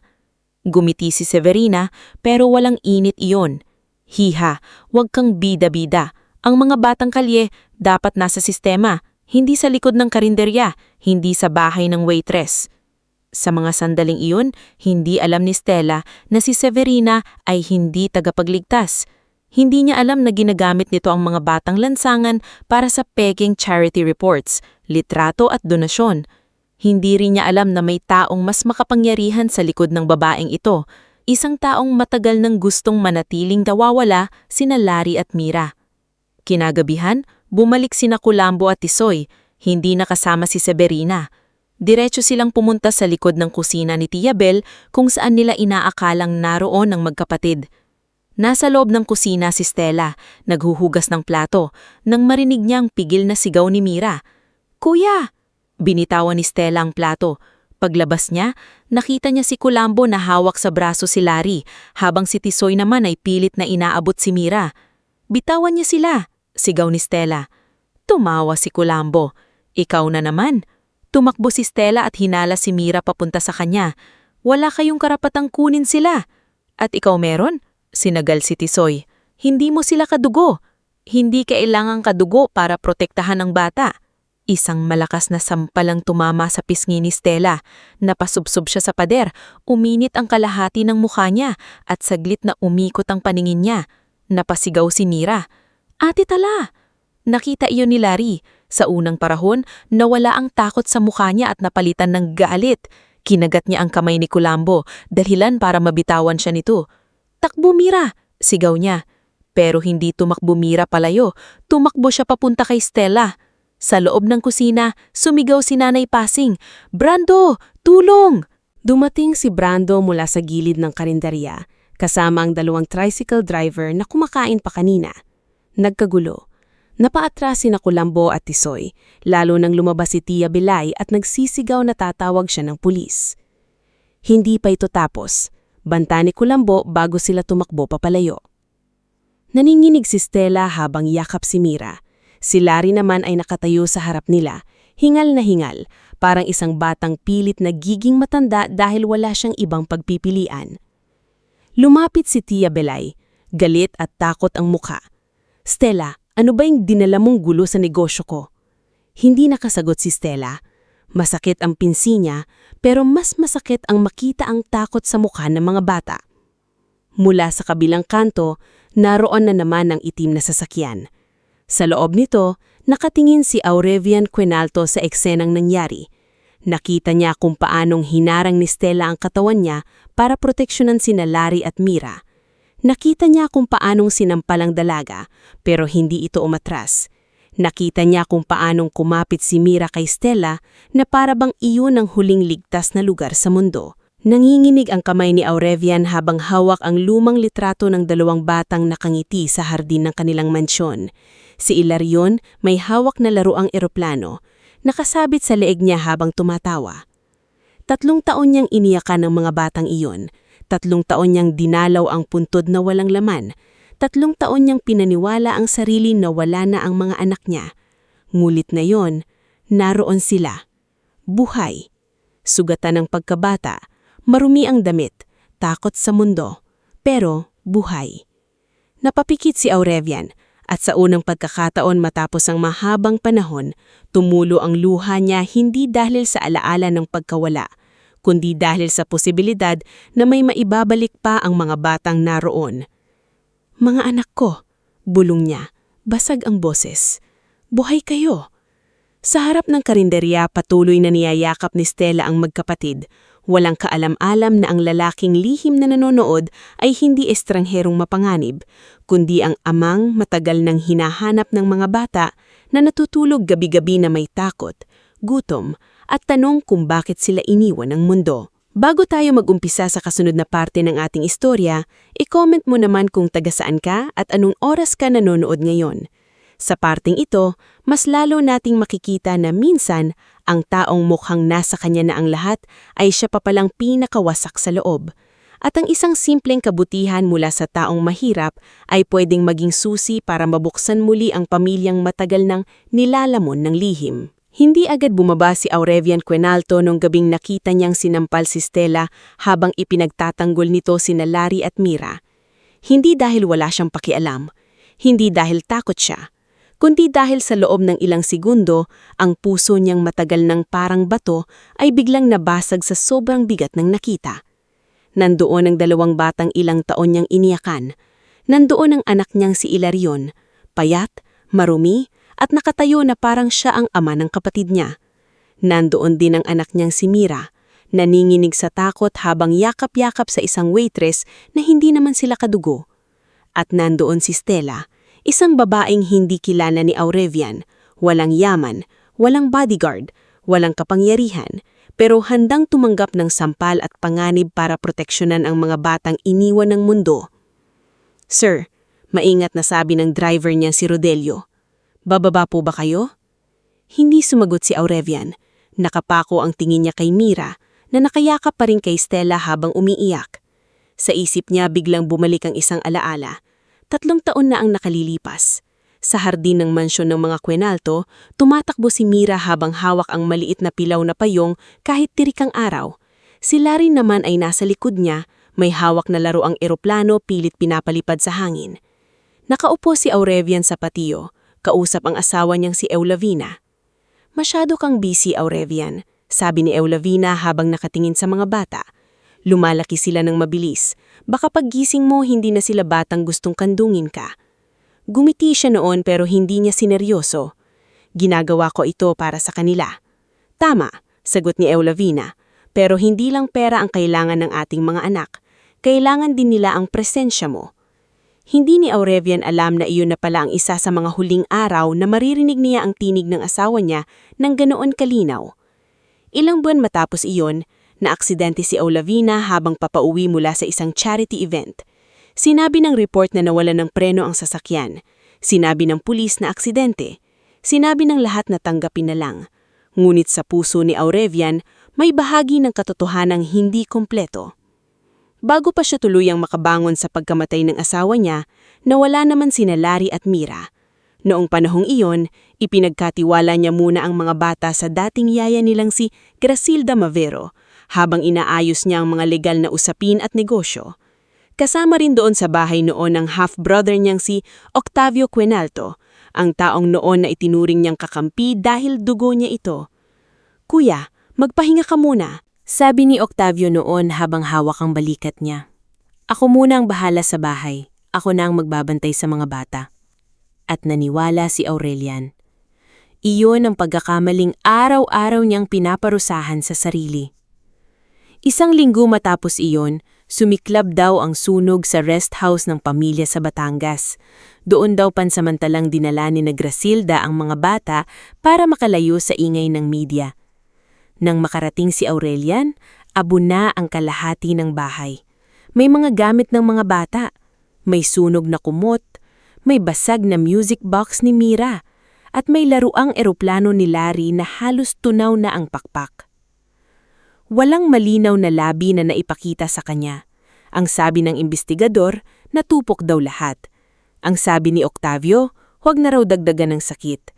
Gumiti si Severina pero walang init iyon. Hiha, wag kang bida-bida. Ang mga batang kalye dapat nasa sistema, hindi sa likod ng karinderya, hindi sa bahay ng waitress. Sa mga sandaling iyon, hindi alam ni Stella na si Severina ay hindi tagapagligtas. Hindi niya alam na ginagamit nito ang mga batang lansangan para sa peking charity reports, litrato at donasyon. Hindi rin niya alam na may taong mas makapangyarihan sa likod ng babaeng ito, isang taong matagal nang gustong manatiling nawawala sina Larry at Mira. Kinagabihan, bumalik sina Kulambo at Tisoy, hindi nakasama si Severina. Diretso silang pumunta sa likod ng kusina ni Tia Bel kung saan nila inaakalang naroon ng magkapatid. Nasa loob ng kusina si Stella, naghuhugas ng plato, nang marinig niya ang pigil na sigaw ni Mira. Kuya! Binitawan ni Stella ang plato. Paglabas niya, nakita niya si Kulambo na hawak sa braso si Larry, habang si Tisoy naman ay pilit na inaabot si Mira. Bitawan niya sila, sigaw ni Stella. Tumawa si Kulambo. Ikaw na naman. Tumakbo si Stella at hinala si Mira papunta sa kanya. Wala kayong karapatang kunin sila. At ikaw meron? Sinagal si Tisoy. Hindi mo sila kadugo. Hindi kailangang kadugo para protektahan ang bata. Isang malakas na sampalang tumama sa pisngi ni Stella. Napasubsob siya sa pader, uminit ang kalahati ng mukha niya at saglit na umikot ang paningin niya. Napasigaw si Mira. Ate tala! Nakita iyon ni Larry. Sa unang parahon, nawala ang takot sa mukha niya at napalitan ng galit. Kinagat niya ang kamay ni Kulambo, dahilan para mabitawan siya nito. Takbo Mira! Sigaw niya. Pero hindi tumakbo Mira palayo, tumakbo siya papunta kay Stella. Sa loob ng kusina, sumigaw si Nanay Pasing, Brando! Tulong! Dumating si Brando mula sa gilid ng karinderya, kasama ang 2 tricycle driver na kumakain pa kanina. Nagkagulo. Napaatras sina Kulambo at Tisoy, lalo nang lumabas si Tia Belay at nagsisigaw na tatawag siya ng pulis. Hindi pa ito tapos. Banta ni Kulambo bago sila tumakbo papalayo. Naninginig si Stella habang yakap si Mira. Si Larry naman ay nakatayo sa harap nila, hingal na hingal, parang isang batang pilit na giging matanda dahil wala siyang ibang pagpipilian. Lumapit si Tia Belay, galit at takot ang mukha. Stella, ano ba yung dinala mong gulo sa negosyo ko? Hindi nakasagot si Stella. Masakit ang pinsi niya, pero mas masakit ang makita ang takot sa mukha ng mga bata. Mula sa kabilang kanto, naroon na naman ang itim na sasakyan. Sa loob nito, nakatingin si Aurelian Quinalto sa eksenang nangyari. Nakita niya kung paanong hinarang ni Stella ang katawan niya para proteksyonan sina Larry at Mira. Nakita niya kung paanong sinampal ang dalaga, pero hindi ito umatras. Nakita niya kung paanong kumapit si Mira kay Stella na para bang iyon ang huling ligtas na lugar sa mundo. Nanginginig ang kamay ni Aurelian habang hawak ang lumang litrato ng dalawang batang nakangiti sa hardin ng kanilang mansyon. Si Hilarion may hawak na laruang eroplano, nakasabit sa leeg niya habang tumatawa. 3 taon niyang iniyakan ng mga batang iyon, 3 taon niyang dinalaw ang puntod na walang laman, 3 taon niyang pinaniwala ang sarili na wala na ang mga anak niya. Ngulit na yon, naroon sila. Buhay. Sugatan ng pagkabata, marumi ang damit, takot sa mundo, pero buhay. Napapikit si Aurelian, at sa unang pagkakataon matapos ang mahabang panahon, tumulo ang luha niya hindi dahil sa alaala ng pagkawala, kundi dahil sa posibilidad na may maibabalik pa ang mga batang naroon. Mga anak ko, bulong niya, basag ang boses. Buhay kayo. Sa harap ng karinderya patuloy na niyayakap ni Stella ang magkapatid. Walang kaalam-alam na ang lalaking lihim na nanonood ay hindi estrangherong mapanganib, kundi ang amang matagal nang hinahanap ng mga bata na natutulog gabi-gabi na may takot, gutom, at tanong kung bakit sila iniwan ng mundo. Bago tayo mag-umpisa sa kasunod na parte ng ating istorya, i-comment mo naman kung taga saan ka at anong oras ka nanonood ngayon. Sa parteng ito, mas lalo nating makikita na minsan, ang taong mukhang nasa kanya na ang lahat ay siya pa palang pinakawasak sa loob. At ang isang simpleng kabutihan mula sa taong mahirap ay pwedeng maging susi para mabuksan muli ang pamilyang matagal nang nilalamon ng lihim. Hindi agad bumaba si Aurelian Quinalto nung gabing nakita niyang sinampal si Stella habang ipinagtatanggol nito sina Larry at Mira. Hindi dahil wala siyang pakialam, hindi dahil takot siya, kundi dahil sa loob ng ilang segundo, ang puso niyang matagal ng parang bato ay biglang nabasag sa sobrang bigat ng nakita. Nandoon ang 2 batang ilang taon niyang iniyakan. Nandoon ang anak niyang si Hilarion, payat, marumi, at nakatayo na parang siya ang ama ng kapatid niya. Nandoon din ang anak niyang si Mira, naninginig sa takot habang yakap-yakap sa isang waitress na hindi naman sila kadugo. At nandoon si Stella, isang babaeng hindi kilala ni Aurelian, walang yaman, walang bodyguard, walang kapangyarihan, pero handang tumanggap ng sampal at panganib para proteksyonan ang mga batang iniwan ng mundo. "Sir," maingat na sabi ng driver niya si Rodelio, "bababa po ba kayo?" Hindi sumagot si Aurelian. Nakapako ang tingin niya kay Mira, na nakayakap pa rin kay Stella habang umiiyak. Sa isip niya biglang bumalik ang isang alaala. 3 taon na ang nakalilipas. Sa hardin ng mansyon ng mga Quinalto, tumatakbo si Mira habang hawak ang maliit na pilaw na payong kahit tirik ang araw. Si Larry naman ay nasa likod niya, may hawak na laruang eroplano pilit pinapalipad sa hangin. Nakaupo si Aurelian sa patiyo, kausap ang asawa niyang si Eulavina. "Masyado kang busy, Aurelian," sabi ni Eulavina habang nakatingin sa mga bata. "Lumalaki sila ng mabilis. Baka paggising mo hindi na sila batang gustong kandungin ka." Gumiti siya noon pero hindi niya sineryoso. "Ginagawa ko ito para sa kanila." "Tama," sagot ni Eulavina. "Pero hindi lang pera ang kailangan ng ating mga anak. Kailangan din nila ang presensya mo." Hindi ni Aurelian alam na iyon na pala ang isa sa mga huling araw na maririnig niya ang tinig ng asawa niya ng ganoon kalinaw. Ilang buwan matapos iyon, naaksidente si Eulavina habang papauwi mula sa isang charity event. Sinabi ng report na nawalan ng preno ang sasakyan. Sinabi ng pulis na aksidente. Sinabi ng lahat na tanggapin na lang. Ngunit sa puso ni Aurelian, may bahagi ng katotohanang hindi kompleto. Bago pa siya tuluyang makabangon sa pagkamatay ng asawa niya, nawala naman sina Larry at Mira. Noong panahong iyon, ipinagkatiwala niya muna ang mga bata sa dating yaya nilang si Grasilda Mavero, habang inaayos niya ang mga legal na usapin at negosyo. Kasama rin doon sa bahay noon ang half-brother niyang si Octavio Quinalto, ang taong noon na itinuring niyang kakampi dahil dugo niya ito. Kuya, magpahinga ka muna, sabi ni Octavio noon habang hawak ang balikat niya. Ako muna ang bahala sa bahay. Ako na ang magbabantay sa mga bata. At naniwala si Aurelian. Iyon ang pagkakamaling araw-araw niyang pinaparusahan sa sarili. Isang linggo matapos iyon, sumiklab daw ang sunog sa rest house ng pamilya sa Batangas. Doon daw pansamantalang dinala ni Grasilda ang mga bata para makalayo sa ingay ng media. Nang makarating si Aurelian, abo na ang kalahati ng bahay. May mga gamit ng mga bata, may sunog na kumot, may basag na music box ni Mira, at may laruang eroplano ni Larry na halos tunaw na ang pakpak. Walang malinaw na labi na naipakita sa kanya. Ang sabi ng imbestigador, natupok daw lahat. Ang sabi ni Octavio, huwag na raw dagdagan ng sakit.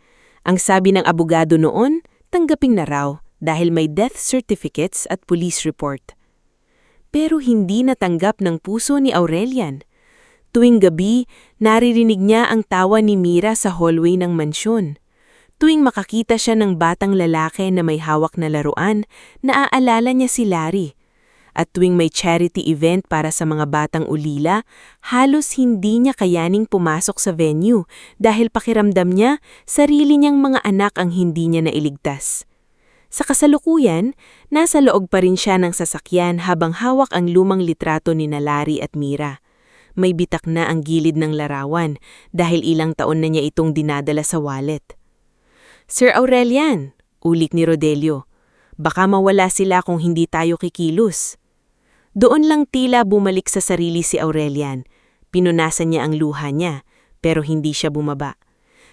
Ang sabi ng abogado noon, tanggapin na raw dahil may death certificates at police report. Pero hindi natanggap ng puso ni Aurelian. Tuwing gabi, naririnig niya ang tawa ni Mira sa hallway ng mansyon. Tuwing makakita siya ng batang lalaki na may hawak na laruan, naaalala niya si Larry. At tuwing may charity event para sa mga batang ulila, halos hindi niya kayaning pumasok sa venue dahil pakiramdam niya sarili niyang mga anak ang hindi niya nailigtas. Sa kasalukuyan, nasa loob pa rin siya ng sasakyan habang hawak ang lumang litrato ni Larry at Mira. May bitak na ang gilid ng larawan dahil ilang taon na niya itong dinadala sa wallet. Sir Aurelian, ulik ni Rodelio, baka mawala sila kung hindi tayo kikilos. Doon lang tila bumalik sa sarili si Aurelian. Pinunasan niya ang luha niya, pero hindi siya bumaba.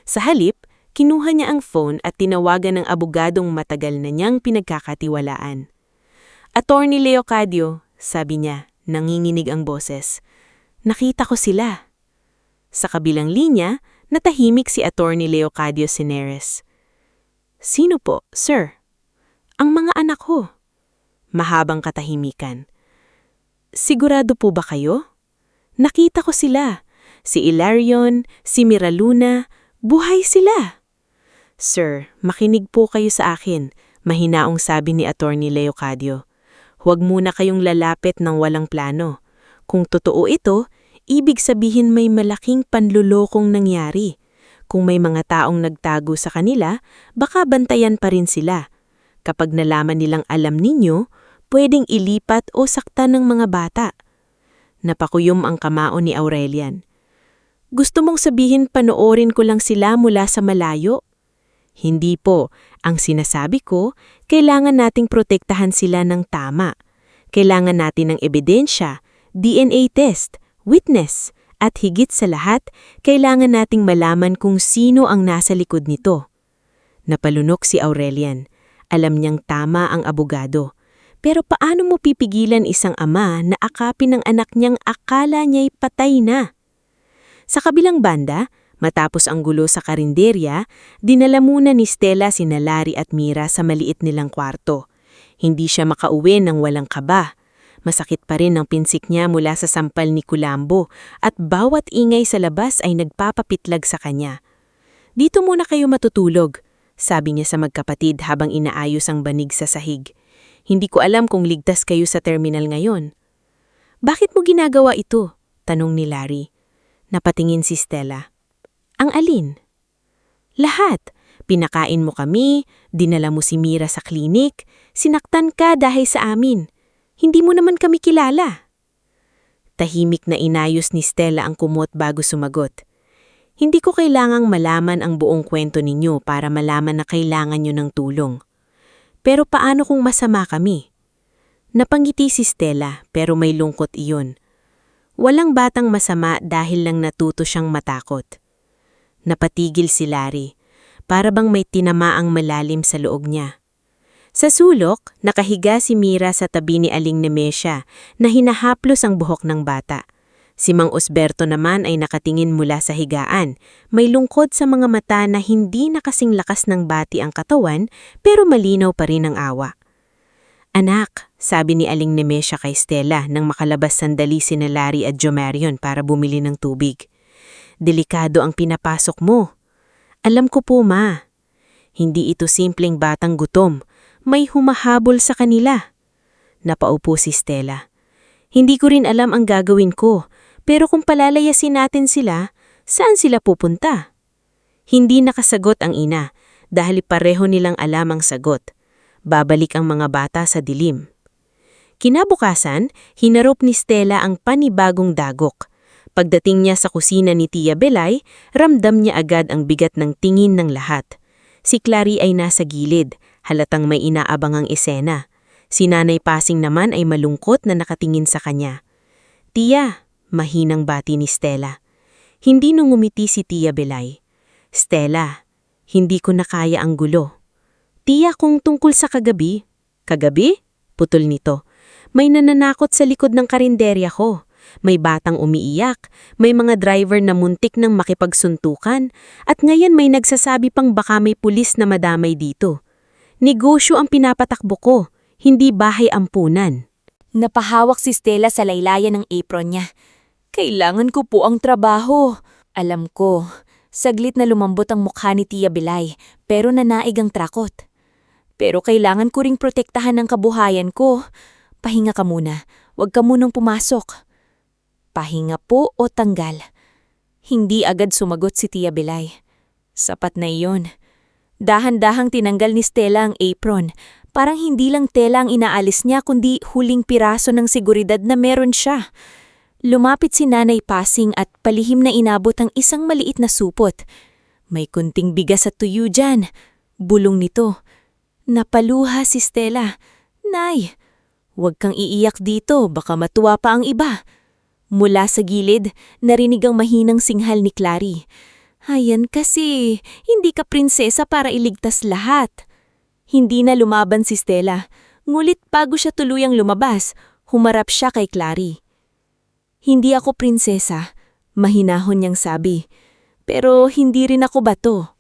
Sa halip, kinuha niya ang phone at tinawagan ng abogadong matagal na niyang pinagkakatiwalaan. Attorney Leocadio, sabi niya, nanginginig ang boses. Nakita ko sila. Sa kabilang linya, natahimik si Attorney Leocadio Cineres. Sino po, sir? Ang mga anak ko. Mahabang katahimikan. Sigurado po ba kayo? Nakita ko sila. Si Ilarion, si Miraluna, buhay sila. Sir, makinig po kayo sa akin, mahinaong sabi ni Attorney Leocadio. Huwag muna kayong lalapit ng walang plano. Kung totoo ito, ibig sabihin may malaking panlulokong nangyari. Kung may mga taong nagtago sa kanila, baka bantayan pa rin sila. Kapag nalaman nilang alam ninyo, pwedeng ilipat o saktan ng mga bata. Napakuyom ang kamao ni Aurelian. Gusto mong sabihin panoorin ko lang sila mula sa malayo? Hindi po. Ang sinasabi ko, kailangan nating protektahan sila ng tama. Kailangan natin ng ebidensya, DNA test, witness, at higit sa lahat, kailangan nating malaman kung sino ang nasa likod nito. Napalunok si Aurelian. Alam niyang tama ang abogado. Pero paano mo pipigilan isang ama na akapin ng anak niyang akala niya'y patay na? Sa kabilang banda, matapos ang gulo sa karinderya, dinala muna ni Stella sina Larry at Mira sa maliit nilang kwarto. Hindi siya makauwi ng walang kaba. Masakit pa rin ang pinsik niya mula sa sampal ni Kulambo at bawat ingay sa labas ay nagpapapitlag sa kanya. Dito muna kayo matutulog, sabi niya sa magkapatid habang inaayos ang banig sa sahig. Hindi ko alam kung ligtas kayo sa terminal ngayon. Bakit mo ginagawa ito? Tanong ni Larry. Napatingin si Stella. Ang alin? Lahat. Pinakain mo kami, dinala mo si Mira sa klinik, sinaktan ka dahil sa amin. Hindi mo naman kami kilala. Tahimik na inayos ni Stella ang kumot bago sumagot. Hindi ko kailangang malaman ang buong kwento ninyo para malaman na kailangan nyo ng tulong. Pero paano kung masama kami? Napangiti si Stella pero may lungkot iyon. Walang batang masama dahil lang natuto siyang matakot. Napatigil si Larry, para bang may tinamaang malalim sa loob niya. Sa sulok, nakahiga si Mira sa tabi ni Aling Nemesia na hinahaplos ang buhok ng bata. Si Mang Osberto naman ay nakatingin mula sa higaan, may lungkot sa mga mata na hindi nakasing lakas ng bati ang katawan pero malinaw pa rin ang awa. Anak, sabi ni Aling Nemesia kay Stella nang makalabas sandali sina Larry at Jomarion para bumili ng tubig. Delikado ang pinapasok mo. Alam ko po, Ma. Hindi ito simpleng batang gutom. may humahabol sa kanila. Napaupo si Stella. Hindi ko rin alam ang gagawin ko, pero kung palalayasin natin sila, saan sila pupunta? Hindi nakasagot ang ina dahil pareho nilang alam ang sagot. Babalik ang mga bata sa dilim. Kinabukasan, hinarap ni Stella ang panibagong dagok. Pagdating niya sa kusina ni Tia Belay, ramdam niya agad ang bigat ng tingin ng lahat. Si Clary ay nasa gilid, halatang may inaabangang esena. Si Nanay Pasing naman ay malungkot na nakatingin sa kanya. "Tia," mahinang bati ni Stella. Hindi nung ngumiti si Tia Belay. "Stella, hindi ko na kaya ang gulo." "Tia, kung tungkol sa kagabi." "Kagabi?" Putol nito. "May nananakot sa likod ng karinderya ko. May batang umiiyak, may mga driver na muntik ng makipagsuntukan, at ngayon may nagsasabi pang baka may pulis na madamay dito. Negosyo ang pinapatakbo ko, hindi bahay ampunan." Napahawak si Stella sa laylayan ng apron niya. "Kailangan ko po ang trabaho." Alam ko, saglit na lumambot ang mukha ni Tia Belay, pero nanaig ang trakot. "Pero kailangan ko ring protektahan ang kabuhayan ko. Pahinga ka muna, huwag ka munang pumasok." "Pahinga po o tanggal?" Hindi agad sumagot si Tia Belay. Sapat na iyon. Dahan-dahang tinanggal ni Stella ang apron. Parang hindi lang tela ang inaalis niya kundi huling piraso ng seguridad na meron siya. Lumapit si Nanay Pasing at palihim na inabot ang isang maliit na supot. "May kunting bigas at tuyo dyan." Bulong nito. Napaluha si Stella. "Nay, huwag kang iiyak dito, baka matuwa pa ang iba." Mula sa gilid, narinig ang mahinang singhal ni Clary. "Ayan kasi, hindi ka prinsesa para iligtas lahat." Hindi na lumaban si Stella, ngulit bago siya tuluyang lumabas, humarap siya kay Clary. "Hindi ako prinsesa," mahinahon niyang sabi. "Pero hindi rin ako bato."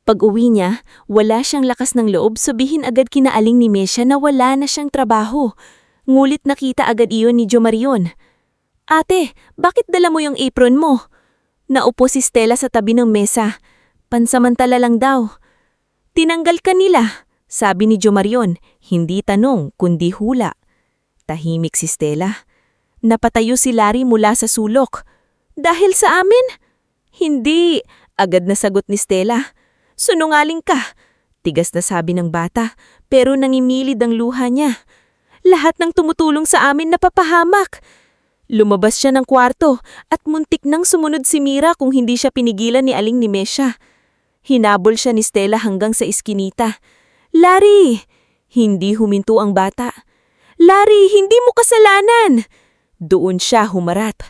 Pag-uwi niya, wala siyang lakas ng loob sabihin agad kina Aling Nemesia na wala na siyang trabaho. Ngulit nakita agad iyon ni Jo Marion. "Ate, bakit dala mo yung apron mo?" Naupo si Stella sa tabi ng mesa. "Pansamantala lang daw." "Tinanggal ka nila," sabi ni Jo Marion, hindi tanong kundi hula. Tahimik si Stella. Napatayo si Larry mula sa sulok. "Dahil sa amin?" "Hindi," agad na sagot ni Stella. "Sunungaling ka," tigas na sabi ng bata, pero nangimilid ang luha niya. "Lahat ng tumutulong sa amin napapahamak." Lumabas siya ng kwarto at muntik nang sumunod si Mira kung hindi siya pinigilan ni Aling Nemesia. Hinabol siya ni Stella hanggang sa iskinita. "Larry!" Hindi huminto ang bata. "Larry, hindi mo kasalanan!" Doon siya humarap.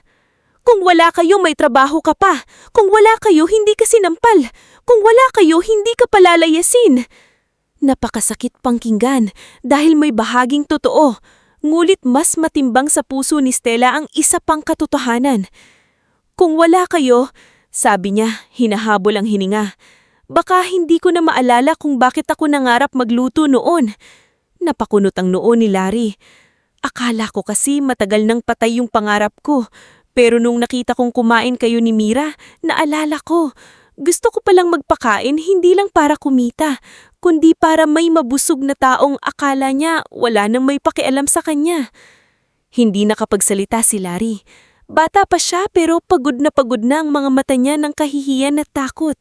"Kung wala kayo, may trabaho ka pa. Kung wala kayo, hindi ka sinampal. Kung wala kayo, hindi ka palalayasin." Napakasakit pakinggan dahil may bahaging totoo. Ngulit mas matimbang sa puso ni Stella ang isa pang katotohanan. "Kung wala kayo," sabi niya, hinahabol ang hininga, "baka hindi ko na maalala kung bakit ako nangarap magluto noon." Napakunot ang noo ni Larry. "Akala ko kasi matagal nang patay yung pangarap ko. Pero nung nakita kong kumain kayo ni Mira, naalala ko. Gusto ko palang magpakain hindi lang para kumita, kundi para may mabusog na taong akala niya wala nang may pakialam sa kanya." Hindi nakapagsalita si Larry. Bata pa siya pero pagod na ang mga mata niya ng kahihiyan at takot.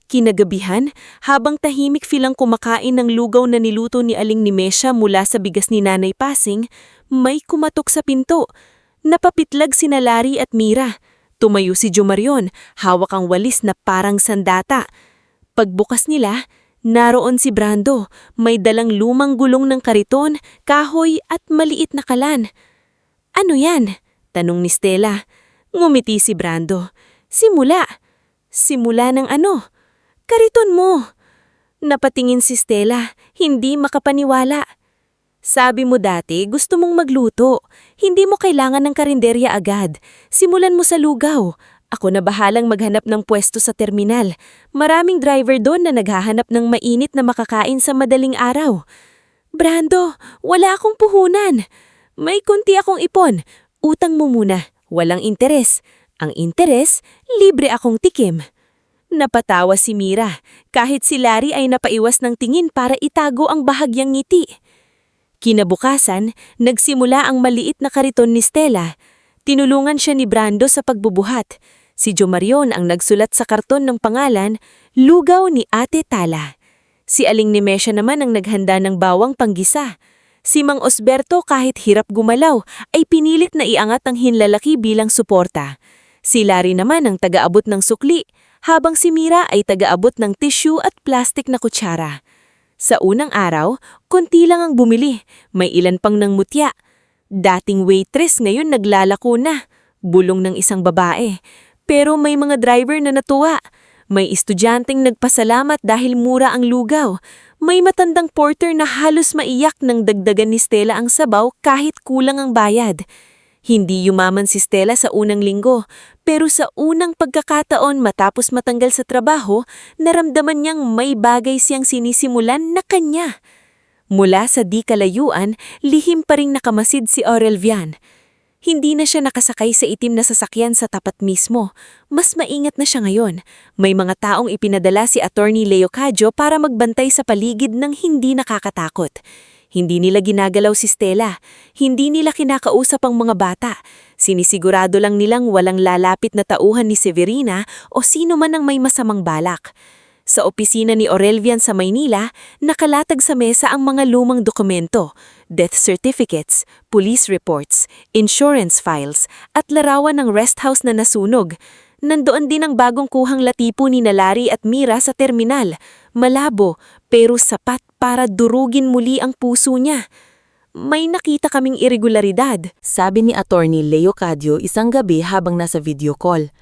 Kinagabihan, habang tahimik silang kumakain ng lugaw na niluto ni Aling Nemesia mula sa bigas ni Nanay Pasing, may kumatok sa pinto. Napapitlag sina Larry at Mira. Tumayo si Jo Marion, hawak ang walis na parang sandata. Pagbukas nila, naroon si Brando, may dalang lumang gulong ng kariton, kahoy at maliit na kalan. "Ano yan?" tanong ni Stella. Ngumiti si Brando. "Simula." "Simula ng ano?" "Kariton mo." Napatingin si Stella, hindi makapaniwala. "Sabi mo dati gusto mong magluto. Hindi mo kailangan ng karinderya agad. Simulan mo sa lugaw. Ako na bahalang maghanap ng pwesto sa terminal. Maraming driver doon na naghahanap ng mainit na makakain sa madaling araw." "Brando, wala akong puhunan." "May kunti akong ipon. Utang mo muna. Walang interes. Ang interes, libre akong tikim." Napatawa si Mira, kahit si Larry ay napaiwas ng tingin para itago ang bahagyang ngiti. Kinabukasan, nagsimula ang maliit na kariton ni Stella. Tinulungan siya ni Brando sa pagbubuhat. Si Jo Marion ang nagsulat sa karton ng pangalan, Lugaw ni Ate Tala. Si Aling Nemesia naman ang naghanda ng bawang panggisa. Si Mang Osberto kahit hirap gumalaw ay pinilit na iangat ang hinlalaki bilang suporta. Si Larry naman ang taga-abot ng sukli, habang si Mira ay taga-abot ng tissue at plastic na kutsara. Sa unang araw, konti lang ang bumili, may ilan pang nang mutya. Dating waitress ngayon naglalako na, bulong ng isang babae. Pero may mga driver na natuwa. May estudyanteng nagpasalamat dahil mura ang lugaw. May matandang porter na halos maiyak nang dagdagan ni Stella ang sabaw kahit kulang ang bayad. Hindi yumaman si Stella sa unang linggo, pero sa unang pagkakataon matapos matanggal sa trabaho, naramdaman niyang may bagay siyang sinisimulan na kanya. Mula sa di kalayuan, lihim pa ring nakamasid si Aurelvian. Hindi na siya nakasakay sa itim na sasakyan sa tapat mismo. Mas maingat na siya ngayon. May mga taong ipinadala si Attorney Leo Cadjo para magbantay sa paligid ng hindi nakakatakot. Hindi nila ginagalaw si Stella. Hindi nila kinakausap ang mga bata. Sinisigurado lang nilang walang lalapit na tauhan ni Severina o sino man ang may masamang balak. Sa opisina ni Aurelvian sa Maynila, nakalatag sa mesa ang mga lumang dokumento, death certificates, police reports, insurance files, at larawan ng rest house na nasunog. Nandoon din ang bagong kuhang latipo ni Larry at Mira sa terminal. Malabo, pero sapat para durugin muli ang puso niya. May nakita kaming irregularidad, Sabi ni Attorney Leo Cadjo isang gabi habang nasa video call.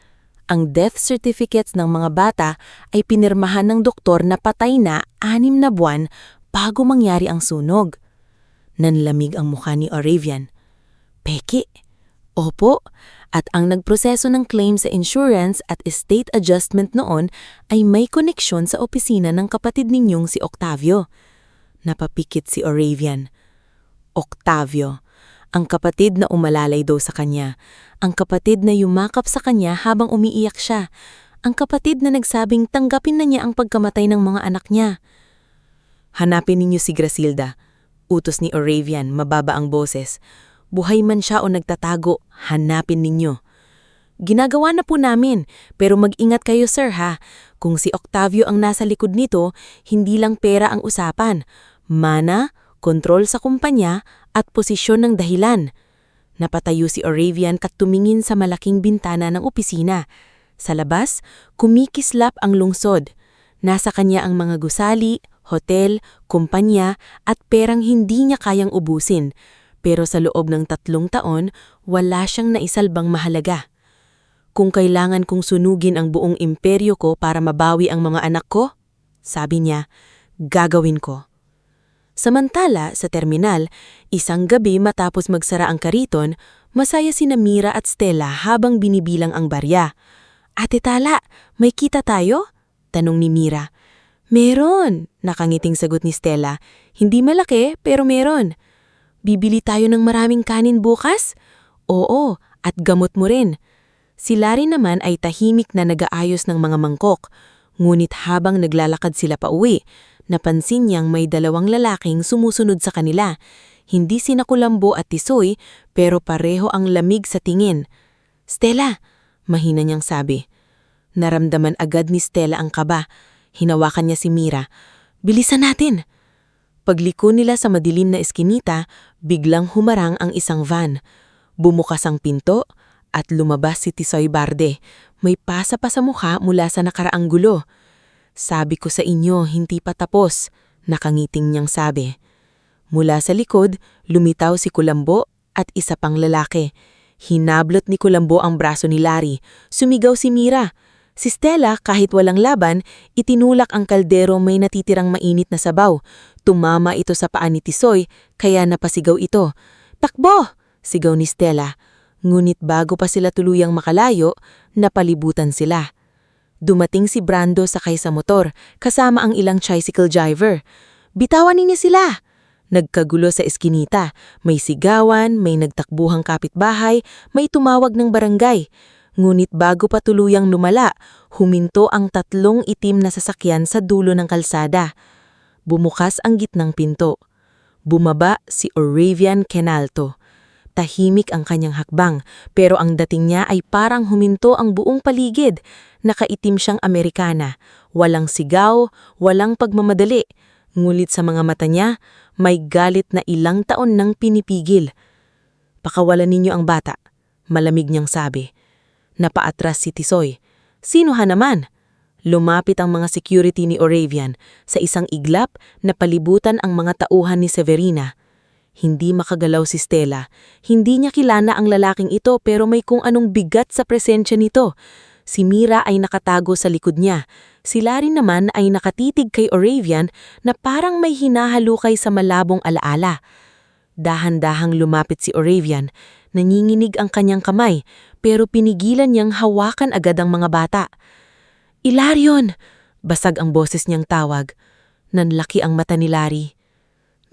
Ang death certificates ng mga bata ay pinirmahan ng doktor na patay na 6 na buwan bago mangyari ang sunog. Nanlamig ang mukha ni Aurelvian. Peki? Opo, at ang nagproseso ng claim sa insurance at estate adjustment noon ay may koneksyon sa opisina ng kapatid ninyong si Octavio. Napapikit si Aurelvian. Octavio, ang kapatid na umalalay daw sa kanya. Ang kapatid na yumakap sa kanya habang umiiyak siya. Ang kapatid na nagsabing tanggapin na niya ang pagkamatay ng mga anak niya. Hanapin ninyo si Grasilda. Utos ni Aurelvian, mababa ang boses. Buhay man siya o nagtatago, hanapin ninyo. Ginagawa na po namin, pero mag-ingat kayo sir ha. Kung si Octavio ang nasa likod nito, hindi lang pera ang usapan. Mana, kontrol sa kumpanya at posisyon ng dahilan. Napatayo si Aurelvian at tumingin sa malaking bintana ng opisina. Sa labas, kumikislap ang lungsod. Nasa kanya ang mga gusali, hotel, kumpanya at perang hindi niya kayang ubusin. Pero sa loob ng 3 taon, wala siyang naisalbang mahalaga. Kung kailangan kong sunugin ang buong imperyo ko para mabawi ang mga anak ko, sabi niya, gagawin ko. Samantala, sa terminal, isang gabi matapos magsara ang kariton, masaya sina Mira at Stella habang binibilang ang barya. Ate Tala, may kita tayo? Tanong ni Mira. Meron, nakangiting sagot ni Stella. Hindi malaki, pero meron. Bibili tayo ng maraming kanin bukas? Oo, at gamot mo rin. Si Larry naman ay tahimik na nag-aayos ng mga mangkok. Ngunit habang naglalakad sila pa uwi, napansin niyang may 2 lalaking sumusunod sa kanila. Hindi sina Kulambo at Tisoy, pero pareho ang lamig sa tingin. Stella, mahina niyang sabi. Naramdaman agad ni Stella ang kaba. Hinawakan niya si Mira. Bilisan natin! Pagliko nila sa madilim na eskinita, biglang humarang ang isang van. Bumukas ang pinto at lumabas si Tisoy Barde. May pasa pa sa mukha mula sa nakaraang gulo. Sabi ko sa inyo, hindi pa tapos, nakangiting niyang sabi. Mula sa likod, lumitaw si Kulambo at isa pang lalaki. Hinablot ni Kulambo ang braso ni Larry. Sumigaw si Mira. Si Stella, kahit walang laban, itinulak ang kaldero may natitirang mainit na sabaw. Tumama ito sa paa ni Tisoy, kaya napasigaw ito. Takbo! Sigaw ni Stella. Ngunit bago pa sila tuluyang makalayo, napalibutan sila. Dumating si Brando sakay sa motor, kasama ang ilang tricycle driver. Bitawan niya sila! Nagkagulo sa eskinita. May sigawan, may nagtakbuhang kapitbahay, may tumawag ng barangay. Ngunit bago pa tuluyang lumala, huminto ang 3 itim na sasakyan sa dulo ng kalsada. Bumukas ang gitnang pinto. Bumaba si Oravian Kenalto. Tahimik ang kanyang hakbang, pero ang dating niya ay parang huminto ang buong paligid. Nakaitim siyang Amerikana. Walang sigaw, walang pagmamadali. Ngulit sa mga mata niya, may galit na ilang taon nang pinipigil. "Pakawalan ninyo ang bata," malamig niyang sabi. Napaatras si Tisoy. "Sino ha naman?" Lumapit ang mga security ni Oravian. Sa isang iglap, napalibutan ang mga tauhan ni Severina. Hindi makagalaw si Stella. Hindi niya kilala ang lalaking ito pero may kung anong bigat sa presensya nito. Si Mira ay nakatago sa likod niya. Si Larry naman ay nakatitig kay Oravian na parang may hinahalukay sa malabong alaala. Dahan-dahang lumapit si Oravian. Nanginginig ang kanyang kamay pero pinigilan niyang hawakan agad ang mga bata. "Ilarion!" Basag ang boses niyang tawag. Nanlaki ang mata ni Larry.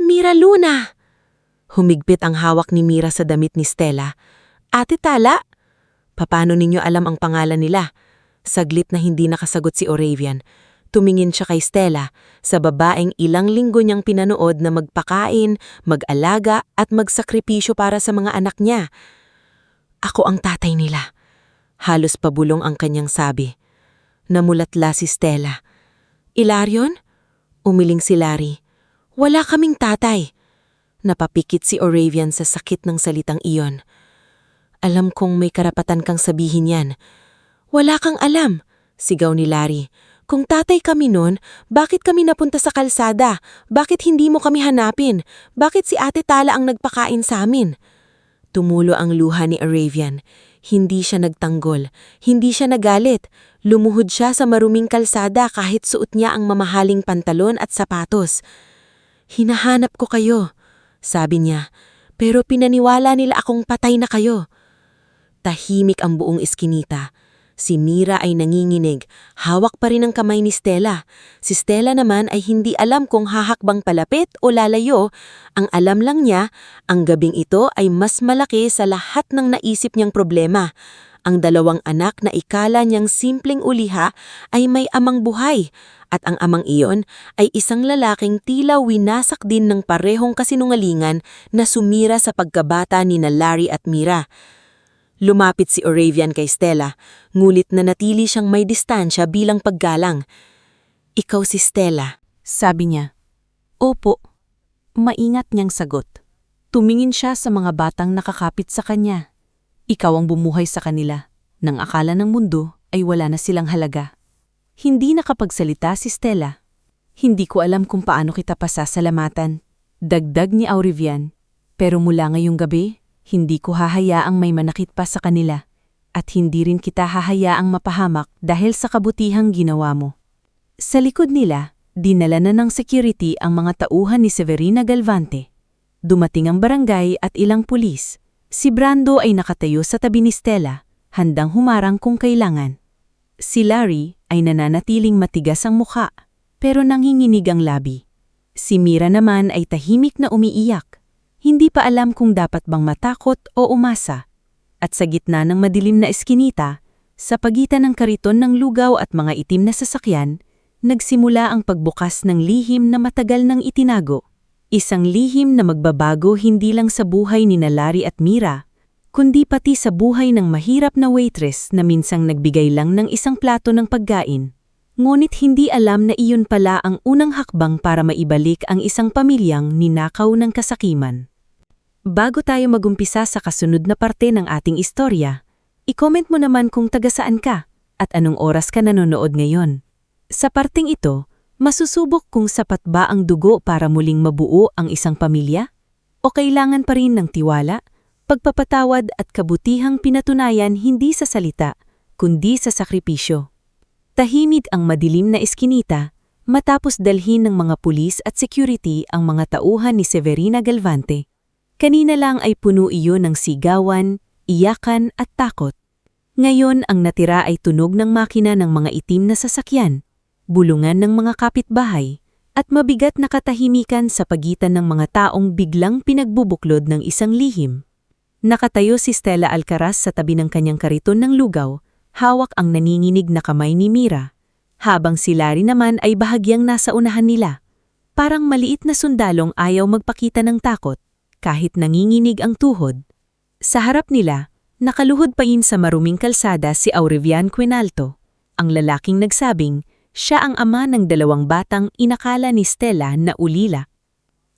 "Mira Luna!" Humigpit ang hawak ni Mira sa damit ni Stella. "Ate Tala?" "Paano ninyo alam ang pangalan nila?" Saglit na hindi nakasagot si Oravian. Tumingin siya kay Stella, sa babaeng ilang linggo niyang pinanood na magpakain, mag-alaga at magsakripisyo para sa mga anak niya. "Ako ang tatay nila." Halos pabulong ang kanyang sabi. Namulatla si Stella. "Ilarion?" Umiling si Larry. "Wala kaming tatay." Napapikit si Oravian sa sakit ng salitang iyon. "Alam kong may karapatan kang sabihin yan." "Wala kang alam," sigaw ni Larry. "Kung tatay kami nun, bakit kami napunta sa kalsada? Bakit hindi mo kami hanapin? Bakit si Ate Tala ang nagpakain sa amin?" Tumulo ang luha ni Oravian. Hindi siya nagtanggol. Hindi siya nagalit. Lumuhod siya sa maruming kalsada kahit suot niya ang mamahaling pantalon at sapatos. "Hinahanap ko kayo," sabi niya, "pero pinaniwala nila akong patay na kayo." Tahimik ang buong iskinita. Si Mira ay nanginginig, hawak pa rin ang kamay ni Stella. Si Stella naman ay hindi alam kung hahakbang palapit o lalayo. Ang alam lang niya, ang gabing ito ay mas malaki sa lahat ng naisip niyang problema. Ang 2 anak na ikala niyang simpleng uliha ay may amang buhay. At ang amang iyon ay isang lalaking tila winasak din ng parehong kasinungalingan na sumira sa pagkabata ni na Larry at Mira. Lumapit si Oravian kay Stella, ngulit na natili siyang may distansya bilang paggalang. "Ikaw si Stella," Sabi niya. "Opo." Maingat niyang sagot. Tumingin siya sa mga batang nakakapit sa kanya. Ikaw ang bumuhay sa kanila, nang akala ng mundo ay wala na silang halaga. Hindi nakapagsalita si Stella. "Hindi ko alam kung paano kita pasasalamatan," dagdag ni Oravian. "Pero mula ngayong gabi, hindi ko hahayaang may manakit pa sa kanila. At hindi rin kita hahayaang mapahamak dahil sa kabutihang ginawa mo." Sa likod nila, dinala na ng security ang mga tauhan ni Severina Galvante. Dumating ang barangay at ilang pulis. Si Brando ay nakatayo sa tabi ni Stella, handang humarang kung kailangan. Si Larry ay nananatiling matigas ang mukha, pero nanginginig ang labi. Si Mira naman ay tahimik na umiiyak. Hindi pa alam kung dapat bang matakot o umasa. At sa gitna ng madilim na eskinita, sa pagitan ng kariton ng lugaw at mga itim na sasakyan, nagsimula ang pagbukas ng lihim na matagal nang itinago. Isang lihim na magbabago hindi lang sa buhay ni Larry at Mira, kundi pati sa buhay ng mahirap na waitress na minsang nagbigay lang ng isang plato ng pagkain. Ngunit hindi alam na iyon pala ang unang hakbang para maibalik ang isang pamilyang ninakaw ng kasakiman. Bago tayo magumpisa sa kasunod na parte ng ating istorya, i-comment mo naman kung taga saan ka at anong oras ka nanonood ngayon. Sa parteng ito, masusubok kung sapat ba ang dugo para muling mabuo ang isang pamilya? O kailangan pa rin ng tiwala, pagpapatawad at kabutihang pinatunayan hindi sa salita, kundi sa sakripisyo. Tahimik ang madilim na eskinita matapos dalhin ng mga pulis at security ang mga tauhan ni Severina Galvante. Kanina lang ay puno iyon ng sigawan, iyakan at takot. Ngayon ang natira ay tunog ng makina ng mga itim na sasakyan, bulungan ng mga kapitbahay, at mabigat na katahimikan sa pagitan ng mga taong biglang pinagbubuklod ng isang lihim. Nakatayo si Stella Alcaraz sa tabi ng kanyang kariton ng lugaw, hawak ang naninginig na kamay ni Mira, habang si Larry naman ay bahagyang nasa unahan nila. Parang maliit na sundalong ayaw magpakita ng takot, kahit nanginginig ang tuhod. Sa harap nila, nakaluhod pain sa maruming kalsada si Aurelian Quinalto, ang lalaking nagsabing siya ang ama ng 2 batang inakala ni Stella na ulila.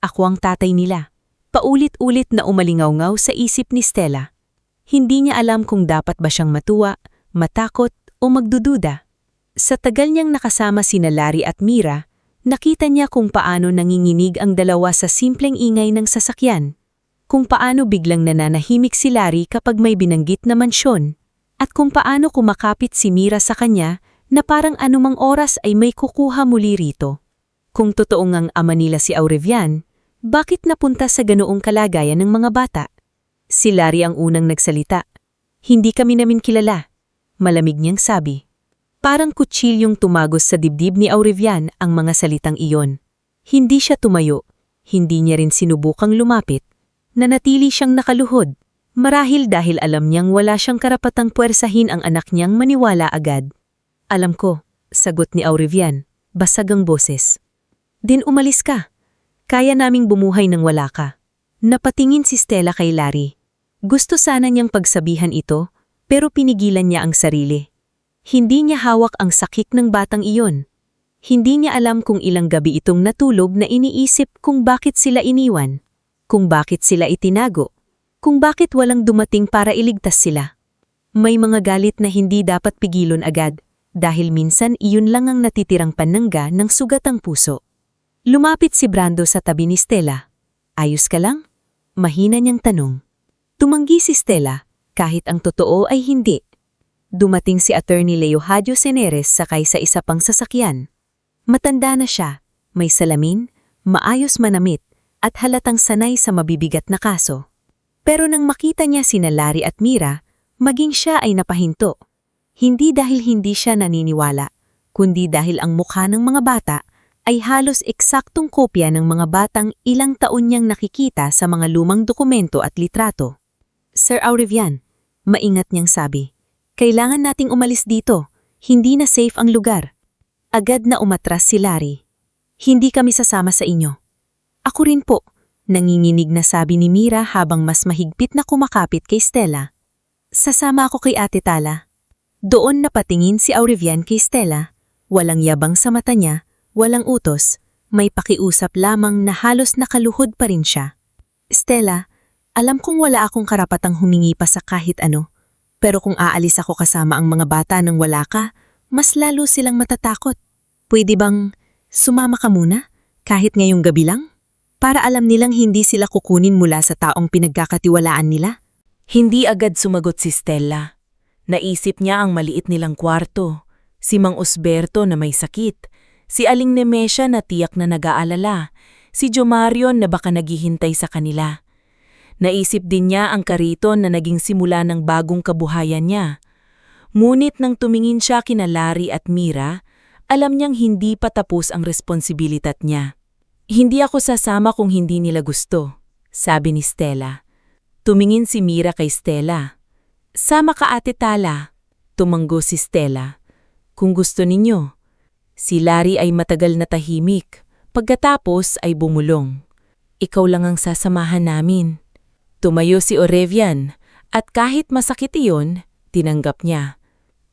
Ako ang tatay nila. Paulit-ulit na umalingaw-ngaw sa isip ni Stella. Hindi niya alam kung dapat ba siyang matuwa, matakot o magdududa. Sa tagal niyang nakasama sina Larry at Mira, nakita niya kung paano nanginginig ang dalawa sa simpleng ingay ng sasakyan, kung paano biglang nananahimik si Larry kapag may binanggit na mansyon, at kung paano kumakapit si Mira sa kanya na parang anumang oras ay may kukuha muli rito. Kung totoong ang ama nila si Aurelian, bakit napunta sa ganoong kalagayan ng mga bata? Si Larry ang unang nagsalita. Hindi kami namin kilala. Malamig niyang sabi. Parang kutsilyong tumagos sa dibdib ni Aurelian ang mga salitang iyon. Hindi siya tumayo. Hindi niya rin sinubukang lumapit. Nanatili siyang nakaluhod. Marahil dahil alam niyang wala siyang karapatang puwersahin ang anak niyang maniwala agad. Alam ko, sagot ni Aurelian, basag ang boses. Din umalis ka. Kaya naming bumuhay nang wala ka. Napatingin si Stella kay Larry. Gusto sana niyang pagsabihan ito, pero pinigilan niya ang sarili. Hindi niya hawak ang sakik ng batang iyon. Hindi niya alam kung ilang gabi itong natulog na iniisip kung bakit sila iniwan, kung bakit sila itinago, kung bakit walang dumating para iligtas sila. May mga galit na hindi dapat pigilon agad, dahil minsan iyon lang ang natitirang panangga ng sugatang puso. Lumapit si Brando sa tabi ni Stella. Ayos ka lang? Mahina niyang tanong. Tumanggi si Stella, kahit ang totoo ay hindi. Dumating si Attorney Leohadio Seneres sakay sa isa pang sasakyan. Matanda na siya, may salamin, maayos manamit, at halatang sanay sa mabibigat na kaso. Pero nang makita niya sina Larry at Mira, maging siya ay napahinto. Hindi dahil hindi siya naniniwala, kundi dahil ang mukha ng mga bata ay halos eksaktong kopya ng mga batang ilang taon niyang nakikita sa mga lumang dokumento at litrato. Sir Aurelian, maingat niyang sabi, kailangan nating umalis dito, hindi na safe ang lugar. Agad na umatras si Larry. Hindi kami sasama sa inyo. Ako rin po, nanginginig na sabi ni Mira habang mas mahigpit na kumakapit kay Stella. Sasama ako kay Ate Tala. Doon napatingin si Aurelian kay Stella, walang yabang sa mata niya, walang utos, may pakiusap lamang na halos nakaluhod pa rin siya. Stella, alam kong wala akong karapatang humingi pa sa kahit ano, pero kung aalis ako kasama ang mga bata nang wala ka, mas lalo silang matatakot. Pwede bang sumama ka muna, kahit ngayong gabi lang? Para alam nilang hindi sila kukunin mula sa taong pinagkakatiwalaan nila? Hindi agad sumagot si Stella. Naisip niya ang maliit nilang kwarto, si Mang Osberto na may sakit, si Aling Nemesia na tiyak na nag-aalala, si Jomarion na baka naghihintay sa kanila. Naisip din niya ang kariton na naging simula ng bagong kabuhayan niya. Ngunit nang tumingin siya kina Larry at Mira, alam niyang hindi pa tapos ang responsibilidad niya. Hindi ako sasama kung hindi nila gusto, sabi ni Stella. Tumingin si Mira kay Stella. Sama ka Ate Tala, tumanggo si Stella. Kung gusto ninyo. Si Larry ay matagal na tahimik, pagkatapos ay bumulong. Ikaw lang ang sasamahan namin. Tumayo si Aurelian, at kahit masakit iyon, tinanggap niya.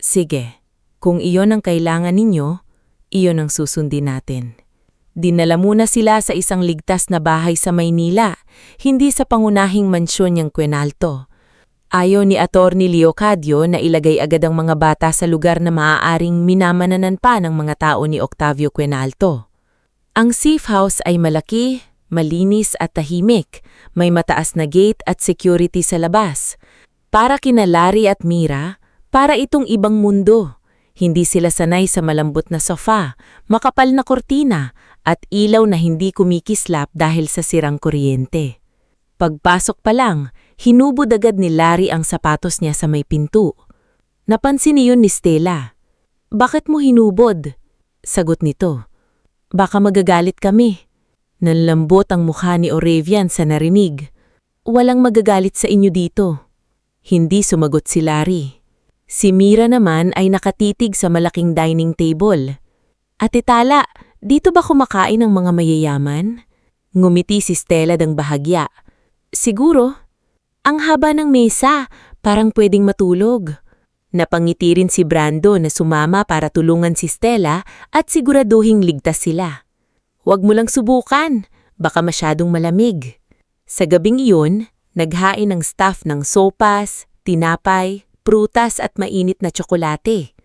Sige, kung iyon ang kailangan ninyo, iyon ang susundin natin. Dinala muna sila sa isang ligtas na bahay sa Maynila, hindi sa pangunahing mansyon niyang Quinalto. Ayaw ni Attorney Leocadio na ilagay agad ang mga bata sa lugar na maaaring minamananan pa ng mga tao ni Octavio Quinalto. Ang safe house ay malaki, malinis at tahimik, may mataas na gate at security sa labas. Para kina Larry at Mira, para itong ibang mundo. Hindi sila sanay sa malambot na sofa, makapal na kortina, at ilaw na hindi kumikislap dahil sa sirang kuryente. Pagpasok pa lang, hinubod agad ni Larry ang sapatos niya sa may pinto. Napansin niyon ni Stella. Bakit mo hinubod? Sagot nito. Baka magagalit kami. Nanlambot ang mukha ni Aurelian sa narinig. Walang magagalit sa inyo dito. Hindi sumagot si Larry. Si Mira naman ay nakatitig sa malaking dining table. Ate Tala, dito ba kumakain ang mga mayayaman? Ngumiti si Stella ng bahagya. Siguro. Ang haba ng mesa, parang pwedeng matulog. Napangiti rin si Brando na sumama para tulungan si Stella at siguraduhing ligtas sila. Huwag mo lang subukan, baka masyadong malamig. Sa gabing iyon, naghain ang staff ng sopas, tinapay, prutas at mainit na tsokolate.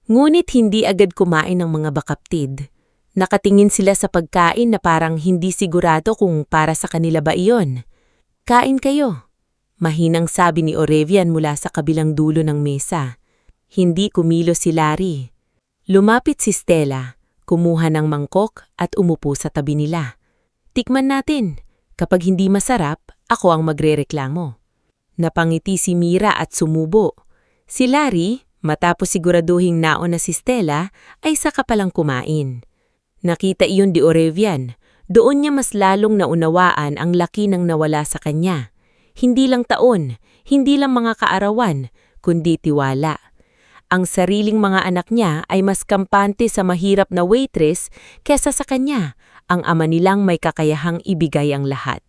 Ngunit hindi agad kumain ng mga bakaptid. Nakatingin sila sa pagkain na parang hindi sigurado kung para sa kanila ba iyon. Kain kayo. Mahinang sabi ni Orevian mula sa kabilang dulo ng mesa. Hindi kumilos si Larry. Lumapit si Stella, kumuha ng mangkok at umupo sa tabi nila. Tikman natin. Kapag hindi masarap, ako ang magrereklamo. Napangiti si Mira at sumubo. Si Larry, matapos siguraduhing naon na si Stella, ay saka palang kumain. Nakita iyon ni Orevian. Doon niya mas lalong naunawaan ang laki ng nawala sa kanya. Hindi lang taon, hindi lang mga kaarawan, kundi tiwala. Ang sariling mga anak niya ay mas kampante sa mahirap na waitress kesa sa kanya, ang ama nilang may kakayahang ibigay ang lahat.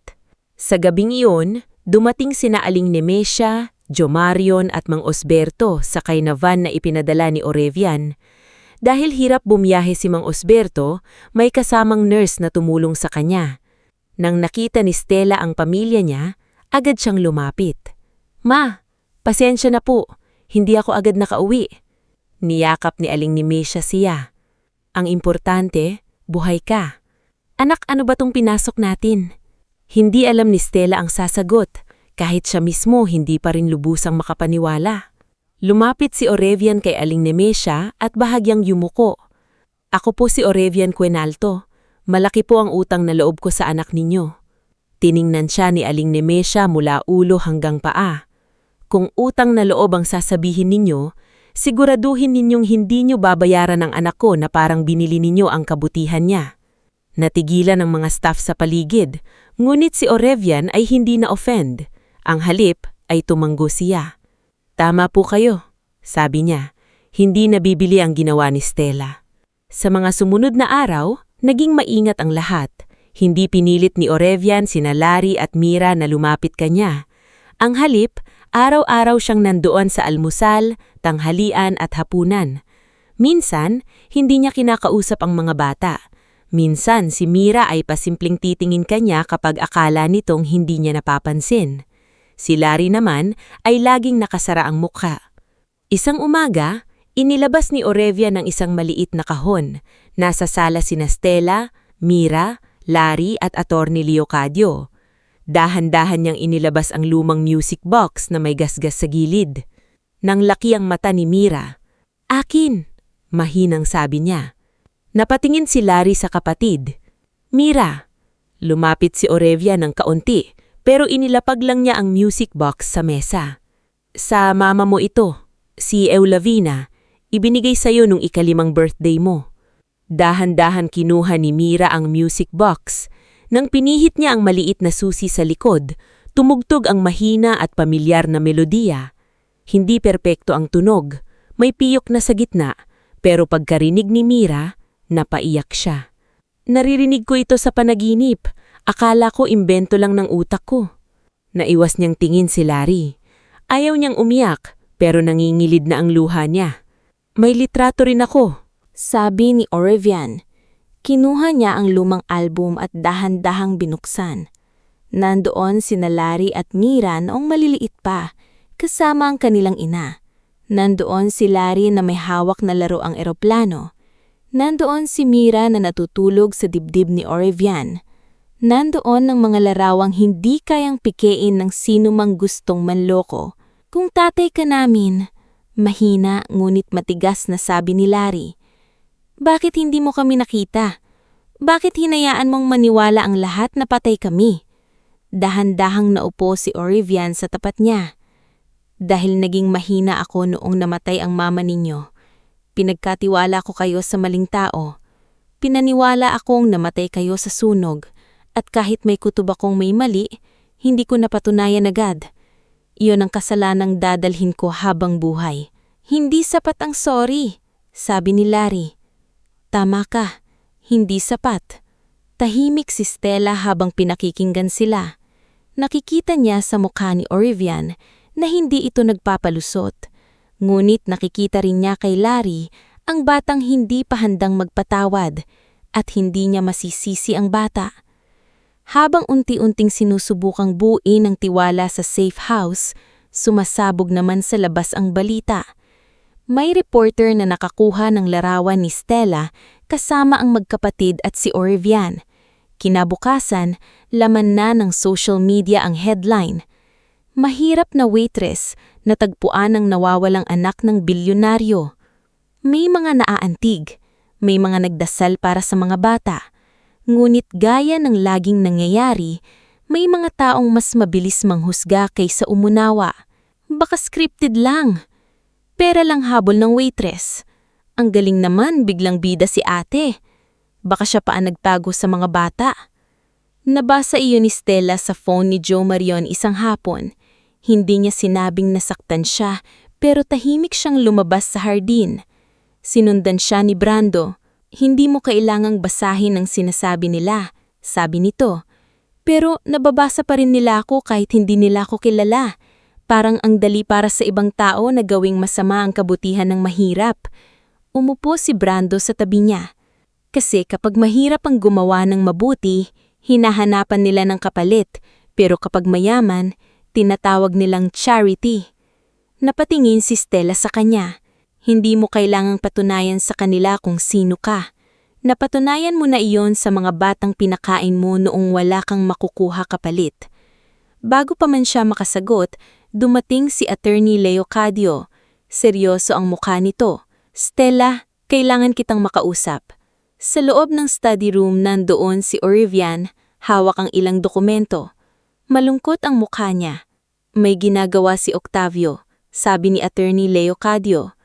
Sa gabing iyon, dumating sina Aling Nemesia, Jomarion at Mang Osberto sakay na van na ipinadala ni Orevian. Dahil hirap bumiyahe si Mang Osberto, may kasamang nurse na tumulong sa kanya. Nang nakita ni Stella ang pamilya niya, agad siyang lumapit. Ma, pasensya na po, hindi ako agad nakauwi. Niyakap ni Aling Nemesia siya. Ang importante, buhay ka. Anak, ano ba tong pinasok natin? Hindi alam ni Stella ang sasagot, kahit siya mismo hindi pa rin lubusang makapaniwala. Lumapit si Orevian kay Aling Nemesia at bahagyang yumuko. Ako po si Orevian Quenalto. Malaki po ang utang na loob ko sa anak ninyo. Tiningnan siya ni Aling Nemesia mula ulo hanggang paa. Kung utang na loob ang sasabihin ninyo, siguraduhin ninyong hindi nyo babayaran ang anak ko na parang binili ninyo ang kabutihan niya. Natigilan ang mga staff sa paligid, ngunit si Orevian ay hindi na-offend. Ang halip ay tumanggo siya. Tama po kayo, sabi niya. Hindi nabibili ang ginawa ni Stella. Sa mga sumunod na araw, naging maingat ang lahat. Hindi pinilit ni Orevian sina Larry at Mira na lumapit kanya. Ang halip, araw-araw siyang nandoon sa almusal, tanghalian at hapunan. Minsan, hindi niya kinakausap ang mga bata. Minsan, si Mira ay pasimpleng titingin kanya kapag akala nitong hindi niya napapansin. Si Larry naman ay laging nakasara ang mukha. Isang umaga, inilabas ni Orevian ng isang maliit na kahon. Nasa sala sina Stella, Mira, Larry at Attorney Leocadio. Dahan-dahan niyang inilabas ang lumang music box na may gasgas sa gilid. Nang laki ang mata ni Mira. Akin, mahinang sabi niya. Napatingin si Larry sa kapatid. Mira, lumapit si Orevian ng kaunti pero inilapag lang niya ang music box sa mesa. Sa mama mo ito, si Eulavina, ibinigay sa'yo nung ika-5 birthday mo. Dahan-dahan kinuha ni Mira ang music box. Nang pinihit niya ang maliit na susi sa likod, tumugtog ang mahina at pamilyar na melodiya. Hindi perpekto ang tunog, may piyok na sa gitna, pero pagkarinig ni Mira, napaiyak siya. Naririnig ko ito sa panaginip. Akala ko imbento lang ng utak ko. Naiwas niyang tingin si Larry. Ayaw niyang umiyak, pero nangingilid na ang luha niya. May litrato rin ako, sabi ni Orevian. Kinuha niya ang lumang album at dahan-dahang binuksan. Nandoon sina Larry at Mira noong maliliit pa, kasama ang kanilang ina. Nandoon si Larry na may hawak na laruang eroplano. Nandoon si Mira na natutulog sa dibdib ni Orevian. Nandoon ang mga larawang hindi kayang pikein ng sino mang gustong manloko. Kung tatay ka namin, mahina ngunit matigas na sabi ni Larry. Bakit hindi mo kami nakita? Bakit hinayaan mong maniwala ang lahat na patay kami? Dahan-dahang naupo si Orevian sa tapat niya. Dahil naging mahina ako noong namatay ang mama ninyo. Pinagkatiwala ko kayo sa maling tao. Pinaniwala akong namatay kayo sa sunog. At kahit may kutob akong may mali, hindi ko napatunayan agad. Iyon ang kasalanang dadalhin ko habang buhay. Hindi sapat ang sorry, sabi ni Larry. Tama ka, hindi sapat. Tahimik si Stella habang pinakikinggan sila. Nakikita niya sa mukha ni Orivian na hindi ito nagpapalusot. Ngunit nakikita rin niya kay Larry ang batang hindi pa handang magpatawad at hindi niya masisisi ang bata. Habang unti-unting sinusubukang buuin ang tiwala sa safe house, sumasabog naman sa labas ang balita. May reporter na nakakuha ng larawan ni Stella kasama ang magkapatid at si Orivian. Kinabukasan, laman na ng social media ang headline. Mahirap na waitress natagpuan ng nawawalang anak ng bilyonaryo. May mga naaantig, may mga nagdasal para sa mga bata. Ngunit gaya ng laging nangyayari, may mga taong mas mabilis manghusga kaysa umunawa. Baka scripted lang. Pera lang habol ng waitress. Ang galing naman biglang bida si ate. Baka siya pa ang nagtago sa mga bata. Nabasa iyon ni Stella sa phone ni Joe Marion isang hapon. Hindi niya sinabing nasaktan siya, pero tahimik siyang lumabas sa hardin. Sinundan siya ni Brando. Hindi mo kailangang basahin ang sinasabi nila, sabi nito. Pero nababasa pa rin nila ako kahit hindi nila ako kilala. Parang ang dali para sa ibang tao na gawing masama ang kabutihan ng mahirap. Umupo si Brando sa tabi niya. Kasi kapag mahirap ang gumawa ng mabuti, hinahanapan nila ng kapalit. Pero kapag mayaman, tinatawag nilang charity. Napatingin si Stella sa kanya. Hindi mo kailangang patunayan sa kanila kung sino ka. Napatunayan mo na iyon sa mga batang pinakain mo noong wala kang makukuha kapalit. Bago pa man siya makasagot, dumating si Attorney Leocadio. Seryoso ang mukha nito. Stella, kailangan kitang makausap. Sa loob ng study room nandoon si Orivian, hawak ang ilang dokumento. Malungkot ang mukha niya. May ginagawa si Octavio, sabi ni Attorney Leocadio.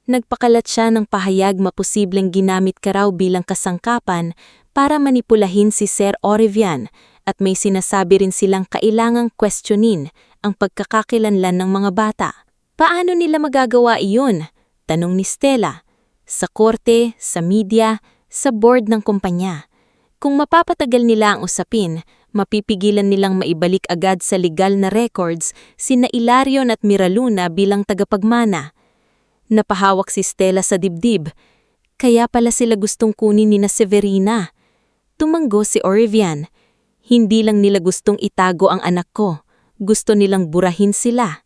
Nagpakalat siya ng pahayag maposibleng ginamit ka raw bilang kasangkapan para manipulahin si Sir Orivian at may sinasabi rin silang kailangang questionin ang pagkakakilanlan ng mga bata. Paano nila magagawa iyon? Tanong ni Stella. Sa korte, sa media, sa board ng kumpanya. Kung mapapatagal nila ang usapin, mapipigilan nilang maibalik agad sa legal na records sina Ilarion at Miraluna bilang tagapagmana. Napahawak si Stella sa dibdib. Kaya pala sila gustong kunin ni na Severina. Tumanggo si Orivian. Hindi lang nila gustong itago ang anak ko. Gusto nilang burahin sila.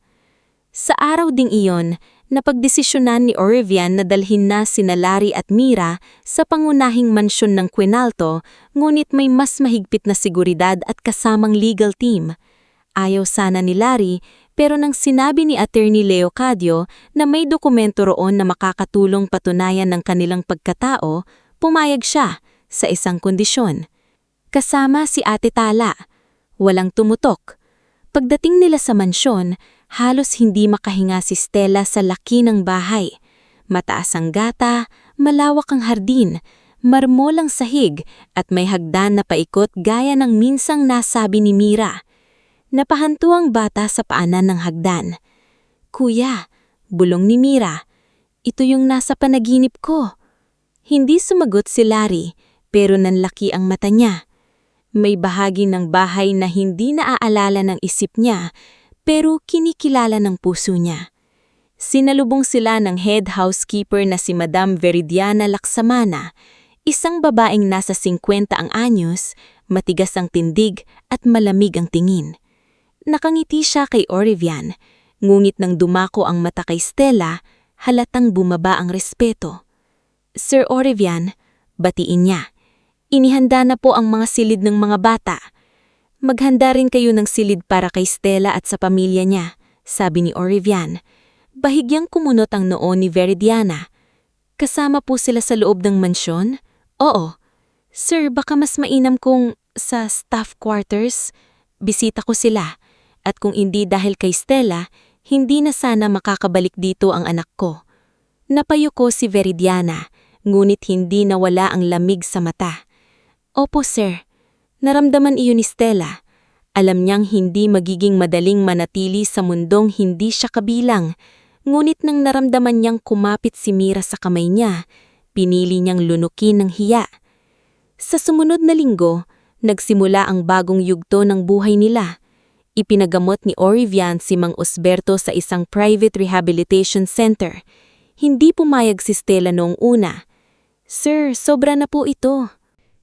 Sa araw ding iyon, napagdesisyonan ni Orivian na dalhin na sina Larry at Mira sa pangunahing mansyon ng Quinalto, ngunit may mas mahigpit na seguridad at kasamang legal team. Ayaw sana ni Larry, pero nang sinabi ni Attorney Leocadio na may dokumento roon na makakatulong patunayan ng kanilang pagkatao, pumayag siya sa isang kondisyon. Kasama si Ate Tala. Walang tumutok. Pagdating nila sa mansyon, halos hindi makahinga si Stella sa laki ng bahay. Mataas ang gata, malawak ang hardin, marmol ang sahig at may hagdan na paikot gaya ng minsang nasabi ni Mira. Napahanto ang bata sa paanan ng hagdan. Kuya, bulong ni Mira, ito yung nasa panaginip ko. Hindi sumagot si Larry, pero nanlaki ang mata niya. May bahagi ng bahay na hindi naaalala ng isip niya, pero kinikilala ng puso niya. Sinalubong sila ng head housekeeper na si Madam Veridiana Laksamana, isang babaeng nasa 50 ang anyos, matigas ang tindig at malamig ang tingin. Nakangiti siya kay Orivian, ngunit nang dumako ang mata kay Stella, halatang bumaba ang respeto. Sir Orivian, batiin niya. Inihanda na po ang mga silid ng mga bata. Maghanda rin kayo ng silid para kay Stella at sa pamilya niya, sabi ni Orivian. Bahigyang kumunot ang noo ni Veridiana. Kasama po sila sa loob ng mansyon? Oo. Sir, baka mas mainam kung sa staff quarters. Bisita ko sila. At kung hindi dahil kay Stella, hindi na sana makakabalik dito ang anak ko. Napayuko si Veridiana, ngunit hindi nawala ang lamig sa mata. Opo sir, naramdaman iyon ni Stella. Alam niyang hindi magiging madaling manatili sa mundong hindi siya kabilang, ngunit nang naramdaman niyang kumapit si Mira sa kamay niya, pinili niyang lunukin ng hiya. Sa sumunod na linggo, nagsimula ang bagong yugto ng buhay nila. Ipinagamot ni Orivian si Mang Osberto sa isang private rehabilitation center. Hindi pumayag si Stella noong una. "Sir, sobra na po ito."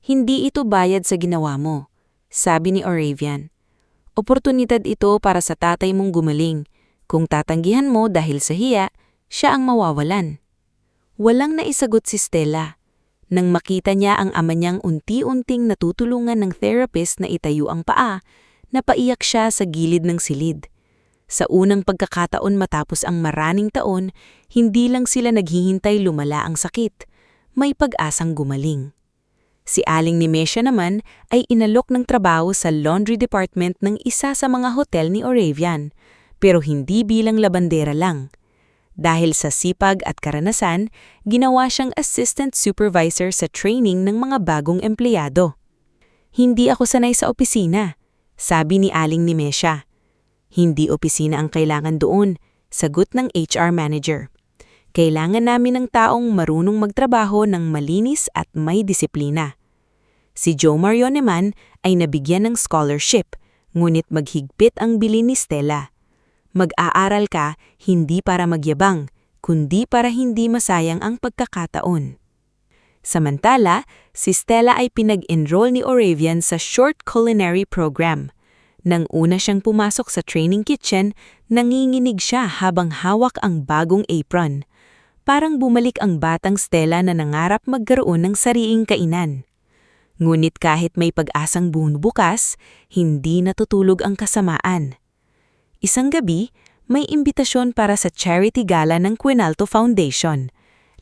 Hindi ito bayad sa ginawa mo, sabi ni Oravian. Oportunidad ito para sa tatay mong gumaling. Kung tatanggihan mo dahil sa hiya, siya ang mawawalan. Walang naisagot si Stella. Nang makita niya ang ama niyang unti-unting natutulungan ng therapist na itayo ang paa, napaiyak siya sa gilid ng silid. Sa unang pagkakataon matapos ang maraming taon, hindi lang sila naghihintay lumala ang sakit. May pag-asang gumaling. Si Aling Nemesia naman ay inalok ng trabaho sa laundry department ng isa sa mga hotel ni Oravian, pero hindi bilang labandera lang. Dahil sa sipag at karanasan, ginawa siyang assistant supervisor sa training ng mga bagong empleyado. "Hindi ako sanay sa opisina," sabi ni Aling Nemesia. "Hindi opisina ang kailangan doon," sagot ng HR manager. "Kailangan namin ng taong marunong magtrabaho ng malinis at may disiplina." Si Joe Marion naman ay nabigyan ng scholarship, ngunit maghigpit ang bilin ni Stella. "Mag-aaral ka hindi para magyabang, kundi para hindi masayang ang pagkakataon." Samantala, si Stella ay pinag-enroll ni Oravian sa short culinary program. Nang una siyang pumasok sa training kitchen, nanginginig siya habang hawak ang bagong apron. Parang bumalik ang batang Stella na nangarap magkaroon ng sariing kainan. Ngunit kahit may pag-asang bukas, hindi natutulog ang kasamaan. Isang gabi, may imbitasyon para sa charity gala ng Quinalto Foundation.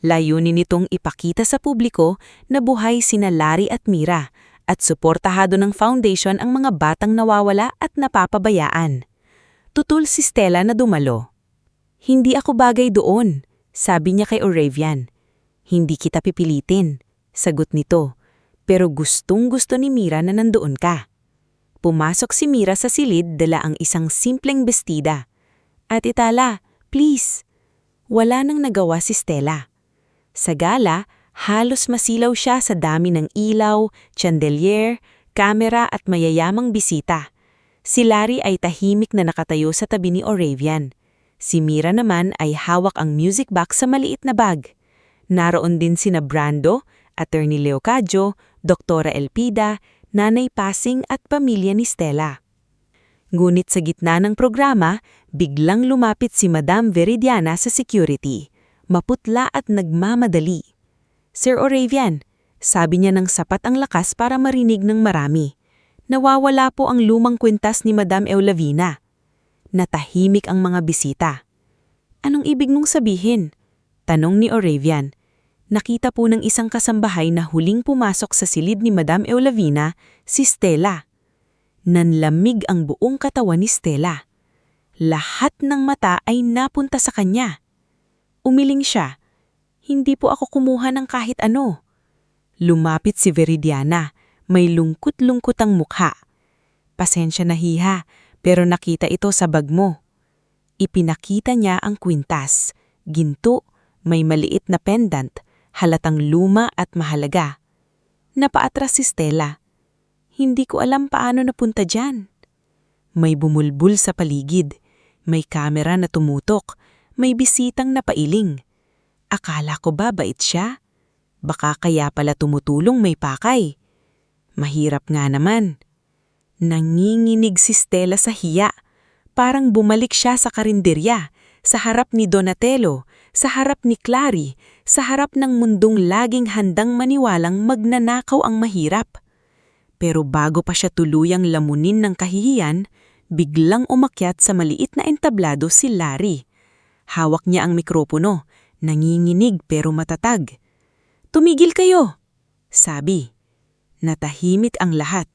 Layunin nitong ipakita sa publiko na buhay sina Larry at Mira at suportahado ng foundation ang mga batang nawawala at napapabayaan. Tutul si Stella na dumalo. "Hindi ako bagay doon," sabi niya kay Oravian. "Hindi kita pipilitin," sagot nito. "Pero gustong-gusto ni Mira na nandoon ka." Pumasok si Mira sa silid dala ang isang simpleng bestida. "Ate Tala, please." Wala nang nagawa si Stella. Sa gala, halos masilaw siya sa dami ng ilaw, chandelier, kamera at mayayamang bisita. Si Larry ay tahimik na nakatayo sa tabi ni Oravian. Si Mira naman ay hawak ang music box sa maliit na bag. Naroon din sina Brando, Attorney Leocadio, Doktora Elpida, Nanay Pasing at pamilya ni Stella. Ngunit sa gitna ng programa, biglang lumapit si Madam Veridiana sa security. Maputla at nagmamadali. "Sir Oravian," sabi niya ng sapat ang lakas para marinig ng marami. "Nawawala po ang lumang kwintas ni Madam Eulavina." Natahimik ang mga bisita. "Anong ibig mong sabihin?" tanong ni Oravian. Nakita po ng isang kasambahay na huling pumasok sa silid ni Madam Eulavina, si Stella. Nanlamig ang buong katawan ni Stella. Lahat ng mata ay napunta sa kanya. Umiling siya. "Hindi po ako kumuha ng kahit ano." Lumapit si Veridiana, may lungkot-lungkot ang mukha. "Pasensya na hiha, pero nakita ito sa bag mo." Ipinakita niya ang kwintas. Ginto, may maliit na pendant, halatang luma at mahalaga. Napaatras si Stella. "Hindi ko alam paano napunta dyan." May bumulbul sa paligid. May kamera na tumutok. May bisitang napailing. Akala ko ba bait siya? Baka kaya pala tumutulong may pakay. Mahirap nga naman. Nanginginig si Stella sa hiya. Parang bumalik siya sa karinderya, sa harap ni Donatello, sa harap ni Clary, sa harap ng mundong laging handang maniwalang magnanakaw ang mahirap. Pero bago pa siya tuluyang lamunin ng kahihiyan, biglang umakyat sa maliit na entablado si Larry. Hawak niya ang mikropono, nanginginig pero matatag. "Tumigil kayo," sabi. Natahimik ang lahat.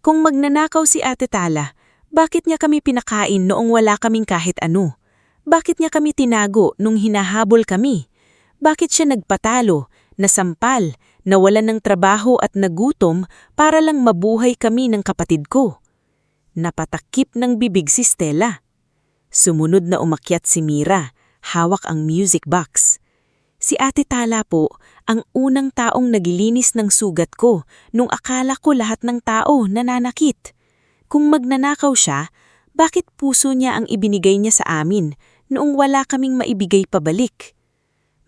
"Kung magnanakaw si Ate Tala, bakit niya kami pinakain noong wala kaming kahit ano? Bakit niya kami tinago nung hinahabol kami? Bakit siya nagpatalo, nasampal, nawalan ng trabaho at nagutom para lang mabuhay kami ng kapatid ko?" Napatakip ng bibig si Stella. Sumunod na umakyat si Mira, hawak ang music box. Si Ate Tala po ang unang taong nagilinis ng sugat ko nung akala ko lahat ng tao nananakit. Kung magnanakaw siya, bakit puso niya ang ibinigay niya sa amin noong wala kaming maibigay pabalik?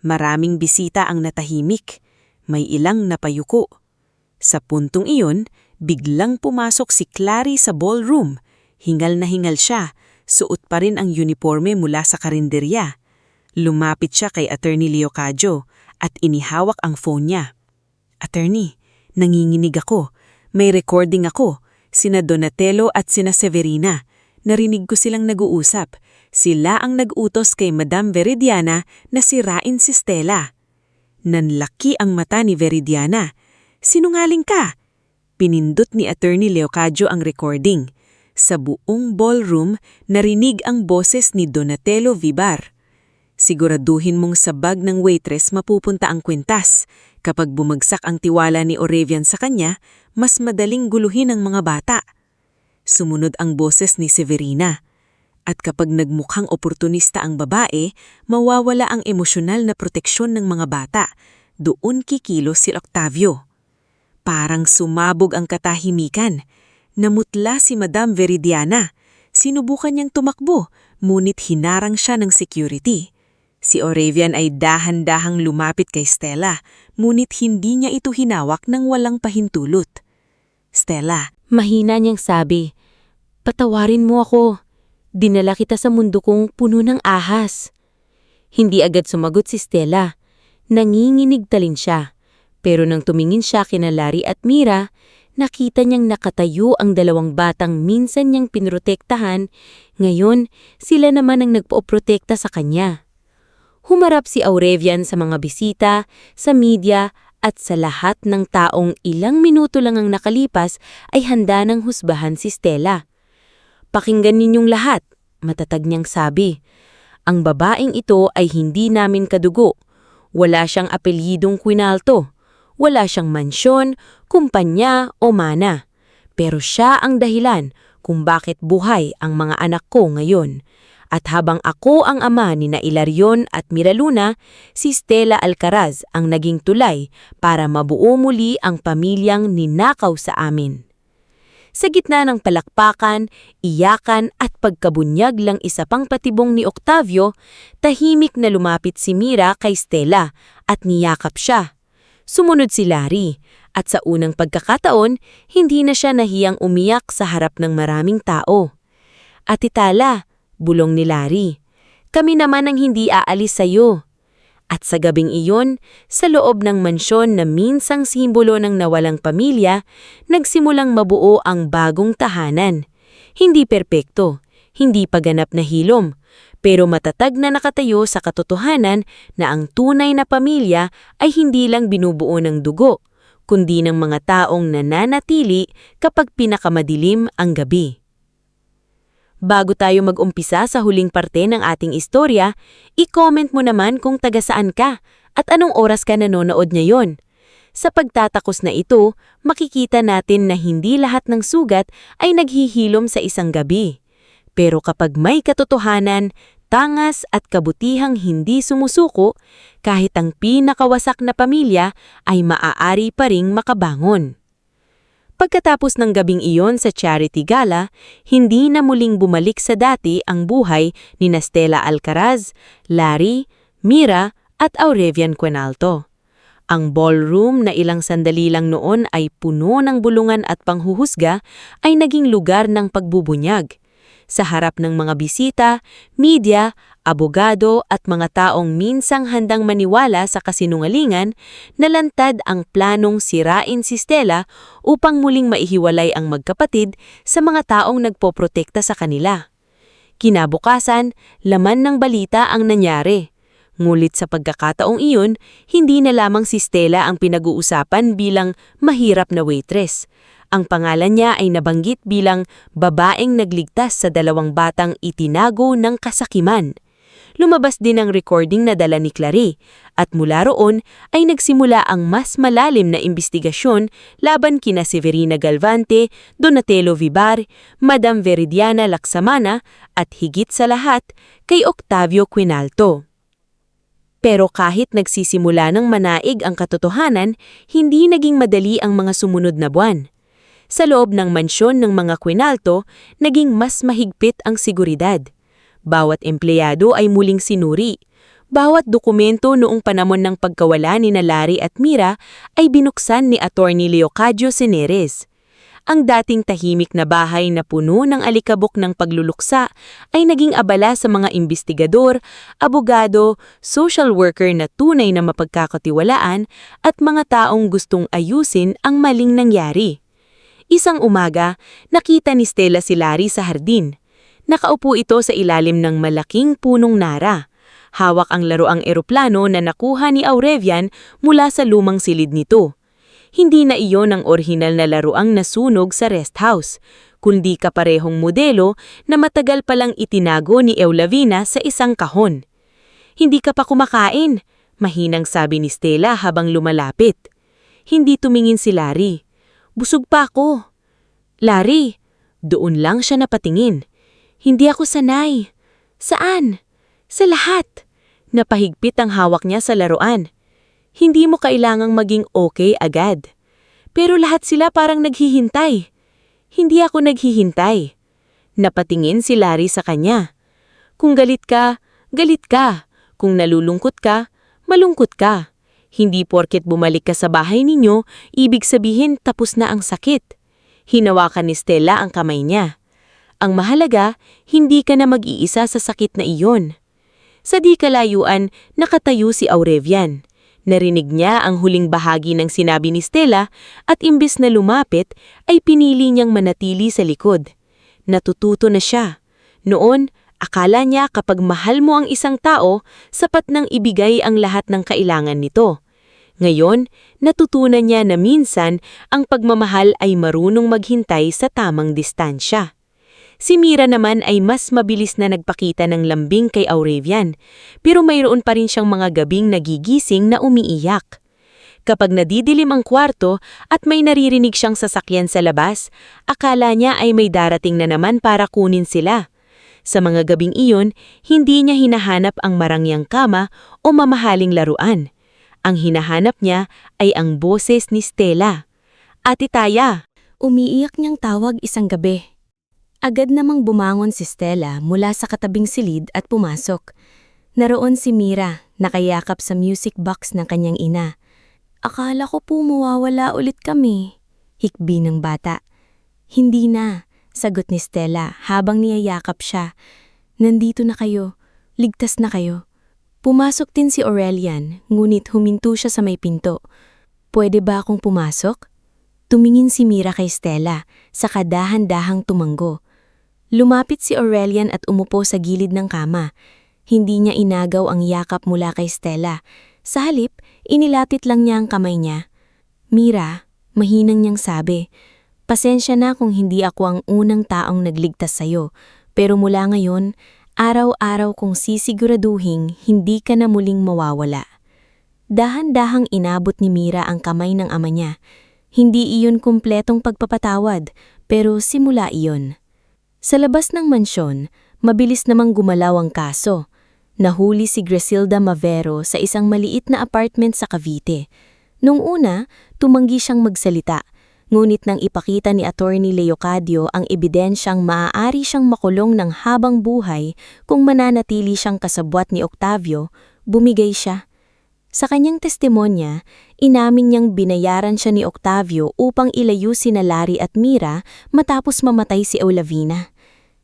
Maraming bisita ang natahimik, may ilang napayuko. Sa puntong iyon, biglang pumasok si Clary sa ballroom. Hingal na hingal siya, suot pa rin ang uniforme mula sa karinderya. Lumapit siya kay Attorney Leocadio at inihawak ang phone niya. "Attorney, nanginginig ako. May recording ako. Sina Donatello at sina Severina. Narinig ko silang nag-uusap. Sila ang nag-utos kay Madam Veridiana na sirain si Stella." Nanlaki ang mata ni Veridiana. "Sinungaling ka!" Pinindot ni Attorney Leocadio ang recording. Sa buong ballroom, narinig ang boses ni Donatello Vivar. "Siguraduhin mong sa bag ng waitress mapupunta ang kwintas. Kapag bumagsak ang tiwala ni Oravian sa kanya, mas madaling guluhin ang mga bata." Sumunod ang boses ni Severina. "At kapag nagmukhang oportunista ang babae, mawawala ang emosyonal na proteksyon ng mga bata. Doon kikilos si Octavio." Parang sumabog ang katahimikan. Namutla si Madam Veridiana. Sinubukan niyang tumakbo, ngunit hinarang siya ng security. Si Oravian ay dahan-dahang lumapit kay Stella, ngunit hindi niya ito hinawak ng walang pahintulot. "Stella," Mahina niyang sabi, "Patawarin mo ako. Dinala kita sa mundo kong puno ng ahas." Hindi agad sumagot si Stella. Nanginginig talin siya. Pero nang tumingin siya kina Larry at Mira, nakita niyang nakatayo ang dalawang batang minsan niyang pinrotektahan. Ngayon, sila naman ang nagpooprotekta sa kanya. Humarap si Oravian sa mga bisita, sa media, at sa lahat ng taong ilang minuto lang ang nakalipas ay handa ng husbahan si Stella. "Pakinggan ninyong lahat," matatag niyang sabi. "Ang babaeng ito ay hindi namin kadugo. Wala siyang apelyidong Quinalto. Wala siyang mansyon, kumpanya o mana. Pero siya ang dahilan kung bakit buhay ang mga anak ko ngayon. At habang ako ang ama ni na Ilarion at Miraluna, si Stella Alcaraz ang naging tulay para mabuo muli ang pamilyang ninakaw sa amin." Sa gitna ng palakpakan, iyakan at pagkabunyag lang isa pang patibong ni Octavio, tahimik na lumapit si Mira kay Stella at niyakap siya. Sumunod si Larry, at sa unang pagkakataon, hindi na siya nahiyang umiyak sa harap ng maraming tao. "Ate Tala," bulong ni Larry, "kami naman ang hindi aalis sa'yo." At sa gabing iyon, sa loob ng mansyon na minsang simbolo ng nawalang pamilya, nagsimulang mabuo ang bagong tahanan. Hindi perpekto, hindi paganap na hilom, pero matatag na nakatayo sa katotohanan na ang tunay na pamilya ay hindi lang binubuo ng dugo, kundi ng mga taong nananatili kapag pinakamadilim ang gabi. Bago tayo mag-umpisa sa huling parte ng ating istorya, i-comment mo naman kung taga saan ka at anong oras ka nanonood ngayon. Sa pagtatakos na ito, makikita natin na hindi lahat ng sugat ay naghihilom sa isang gabi. Pero kapag may katotohanan, tangas at kabutihang hindi sumusuko, kahit ang pinakawasak na pamilya ay maaari pa ring makabangon. Pagkatapos ng gabing iyon sa charity gala, hindi na muling bumalik sa dati ang buhay ni Stella Alcaraz, Larry, Mira at Oravian Quinalto. Ang ballroom na ilang sandali lang noon ay puno ng bulungan at panghuhusga ay naging lugar ng pagbubunyag. Sa harap ng mga bisita, media, abogado at mga taong minsang handang maniwala sa kasinungalingan, nalantad ang planong sirain si Stella upang muling maihiwalay ang magkapatid sa mga taong nagpoprotekta sa kanila. Kinabukasan, laman ng balita ang nangyari. Ngulit sa pagkakataong iyon, hindi na lamang si Stella ang pinag-uusapan bilang mahirap na waitress. Ang pangalan niya ay nabanggit bilang babaeng nagligtas sa 2 batang itinago ng kasakiman. lumabas din ang recording na dala ni Clary, at mula roon ay nagsimula ang mas malalim na imbestigasyon laban kina Severina Galvante, Donatello Vivar, Madam Veridiana Laksamana at higit sa lahat kay Octavio Quinalto. Pero kahit nagsisimula ng manaig ang katotohanan, hindi naging madali ang mga sumunod na buwan. Sa loob ng mansyon ng mga Quinalto, naging mas mahigpit ang seguridad. Bawat empleyado ay muling sinuri. Bawat dokumento noong panahon ng pagkawala ni Larry at Mira ay binuksan ni Attorney Leocadio Seneres. Ang dating tahimik na bahay na puno ng alikabok ng pagluluksa ay naging abala sa mga imbestigador, abogado, social worker na tunay na mapagkakatiwalaan at mga taong gustong ayusin ang maling nangyari. Isang umaga, nakita ni Stella si Larry sa hardin. Nakaupo ito sa ilalim ng malaking punong nara. Hawak ang laruang eroplano na nakuha ni Aurelian mula sa lumang silid nito. Hindi na iyon ang orihinal na laruang nasunog sa rest house, kundi kaparehong modelo na matagal palang itinago ni Eulabina sa isang kahon. "Hindi ka pa kumakain," mahinang sabi ni Stella habang lumalapit. Hindi tumingin si Larry. "Busog pa ako." "Larry," doon lang siya napatingin. "Hindi ako sanay." "Saan?" "Sa lahat." Napahigpit ang hawak niya sa laruan. "Hindi mo kailangang maging okay agad." "Pero lahat sila parang naghihintay." "Hindi ako naghihintay." Napatingin si Larry sa kanya. "Kung galit ka, galit ka. Kung nalulungkot ka, malungkot ka. Hindi porket bumalik ka sa bahay ninyo, ibig sabihin tapos na ang sakit." Hinawakan ni Stella ang kamay niya. "Ang mahalaga, hindi ka na mag-iisa sa sakit na iyon." Sa di kalayuan, nakatayo si Aurelian. Narinig niya ang huling bahagi ng sinabi ni Stella at imbes na lumapit ay pinili niyang manatili sa likod. Natututo na siya. Noon, akala niya kapag mahal mo ang isang tao, sapat nang ibigay ang lahat ng kailangan nito. Ngayon, natutunan niya na minsan ang pagmamahal ay marunong maghintay sa tamang distansya. Si Mira naman ay mas mabilis na nagpakita ng lambing kay Aurelian, pero mayroon pa rin siyang mga gabing nagigising na umiiyak. Kapag nadidilim ang kwarto at may naririnig siyang sasakyan sa labas, akala niya ay may darating na naman para kunin sila. Sa mga gabing iyon, hindi niya hinahanap ang marangyang kama o mamahaling laruan. Ang hinahanap niya ay ang boses ni Stella. "Ate Taya!" Umiiyak niyang tawag isang gabi. Agad namang bumangon si Stella mula sa katabing silid at pumasok. Naroon si Mira, nakayakap sa music box ng kanyang ina. "Akala ko po mawawala ulit kami," hikbi ng bata. "Hindi na," sagot ni Stella habang niyayakap siya. "Nandito na kayo. Ligtas na kayo." Pumasok din si Aurelian, ngunit huminto siya sa may pinto. "Pwede ba akong pumasok?" Tumingin si Mira kay Stella, saka dahan-dahang tumanggo. Lumapit si Aurelian at umupo sa gilid ng kama. Hindi niya inagaw ang yakap mula kay Stella. Sa halip, inilapit lang niya ang kamay niya. "Mira," mahinang niyang sabi, "pasensya na kung hindi ako ang unang taong nagligtas sa'yo, pero mula ngayon, araw-araw kong sisiguraduhing hindi ka na muling mawawala." Dahan-dahang inabot ni Mira ang kamay ng ama niya. Hindi iyon kumpletong pagpapatawad, pero simula iyon. Sa labas ng mansyon, mabilis namang gumalaw ang kaso. Nahuli si Griselda Mavero sa isang maliit na apartment sa Cavite. Nung una, tumanggi siyang magsalita, ngunit nang ipakita ni Attorney Leocadio ang ebidensyang maaari siyang makulong ng habang buhay kung mananatili siyang kasabwat ni Octavio, bumigay siya. Sa kanyang testimonya, inamin niyang binayaran siya ni Octavio upang ilayo sina Larry at Mira matapos mamatay si Eulabina.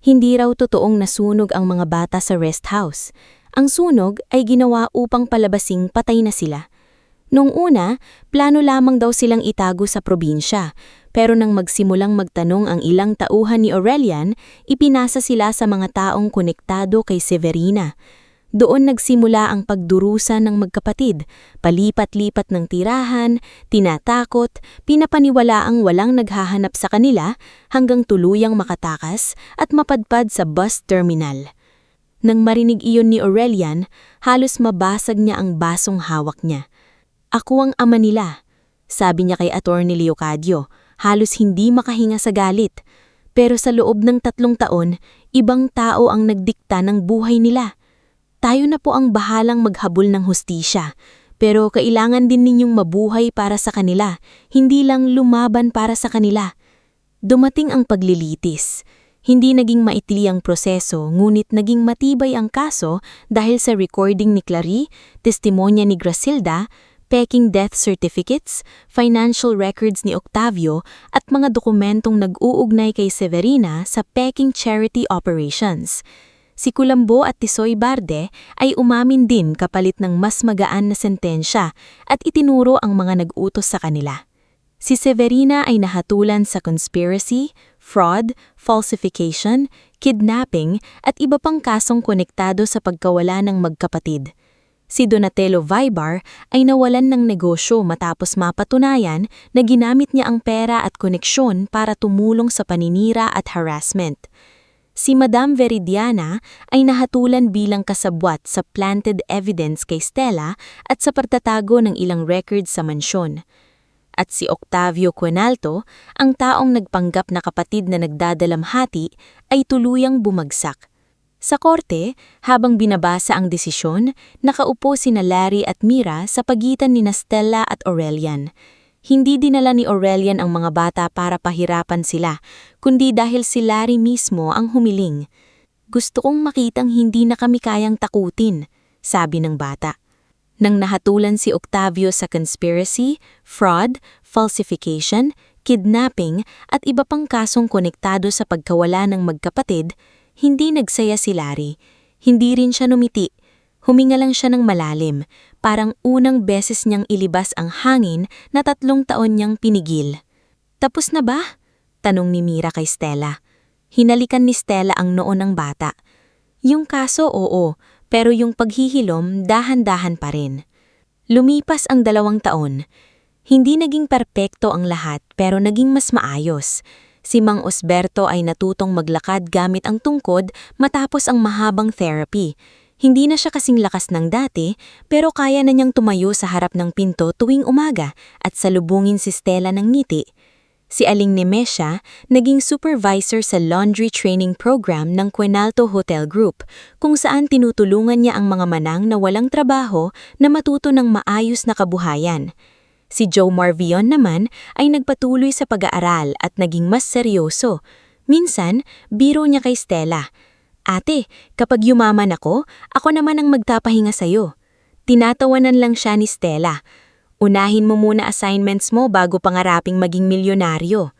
Hindi raw totoong nasunog ang mga bata sa rest house. Ang sunog ay ginawa upang palabasing patay na sila. Nung una, plano lamang daw silang itago sa probinsya, pero nang magsimulang magtanong ang ilang tauhan ni Aurelian, ipinasa sila sa mga taong konektado kay Severina. Doon nagsimula ang pagdurusa ng magkapatid, palipat-lipat ng tirahan, tinatakot, pinapaniwalaang walang naghahanap sa kanila hanggang tuluyang makatakas at mapadpad sa bus terminal. Nang marinig iyon ni Aurelian, halos mabasag niya ang basong hawak niya. "Ako ang ama nila," sabi niya kay Atty. Leocadio, halos hindi makahinga sa galit. Pero sa loob ng 3 taon, ibang tao ang nagdikta ng buhay nila. "Tayo na po ang bahalang maghabol ng hustisya, pero kailangan din ninyong mabuhay para sa kanila, hindi lang lumaban para sa kanila." Dumating ang paglilitis. Hindi naging maitli ang proseso, ngunit naging matibay ang kaso dahil sa recording ni Clary, testimonya ni Grasilda, peking death certificates, financial records ni Octavio at mga dokumentong nag-uugnay kay Severina sa peking charity operations. Si Culambo at Tisoy Barde ay umamin din kapalit ng mas magaan na sentensya at itinuro ang mga nag-utos sa kanila. Si Severina ay nahatulan sa conspiracy, fraud, falsification, kidnapping at iba pang kasong konektado sa pagkawala ng magkapatid. Si Donatello Vibar ay nawalan ng negosyo matapos mapatunayan na ginamit niya ang pera at koneksyon para tumulong sa paninira at harassment. Si Madam Veridiana ay nahatulan bilang kasabwat sa planted evidence kay Stella at sa pagtatago ng ilang records sa mansyon. At si Octavio Quinalto, ang taong nagpanggap na kapatid na nagdadalamhati, ay tuluyang bumagsak. Sa korte, habang binabasa ang desisyon, nakaupo sina Larry at Mira sa pagitan ni Stella at Aurelian. Hindi dinala ni Aurelian ang mga bata para pahirapan sila, kundi dahil si Larry mismo ang humiling. "Gusto kong makitang hindi na kami kayang takutin," sabi ng bata. Nang nahatulan si Octavio sa conspiracy, fraud, falsification, kidnapping at iba pang kasong konektado sa pagkawala ng magkapatid, hindi nagsaya si Larry. Hindi rin siya numiti. Huminga lang siya ng malalim, parang unang beses niyang ilibas ang hangin na 3 taon niyang pinigil. "Tapos na ba?" tanong ni Mira kay Stella. Hinalikan ni Stella ang noo ng bata. "Yung kaso, oo. Pero yung paghihilom, dahan-dahan pa rin." Lumipas ang 2 taon. Hindi naging perpekto ang lahat pero naging mas maayos. Si Mang Osberto ay natutong maglakad gamit ang tungkod matapos ang mahabang therapy. Hindi na siya kasing lakas ng dati pero kaya na niyang tumayo sa harap ng pinto tuwing umaga at salubungin si Stella ng ngiti. Si Aling Nemesia naging supervisor sa laundry training program ng Quinalto Hotel Group, kung saan tinutulungan niya ang mga manang na walang trabaho na matuto ng maayos na kabuhayan. Si Joe Marvion naman ay nagpatuloy sa pag-aaral at naging mas seryoso. Minsan, biro niya kay Stella, "Ate, kapag yumaman ako naman ang magtapahinga sa'yo." Tinatawanan lang siya ni Stella. "Unahin mo muna assignments mo bago pangaraping maging milyonaryo."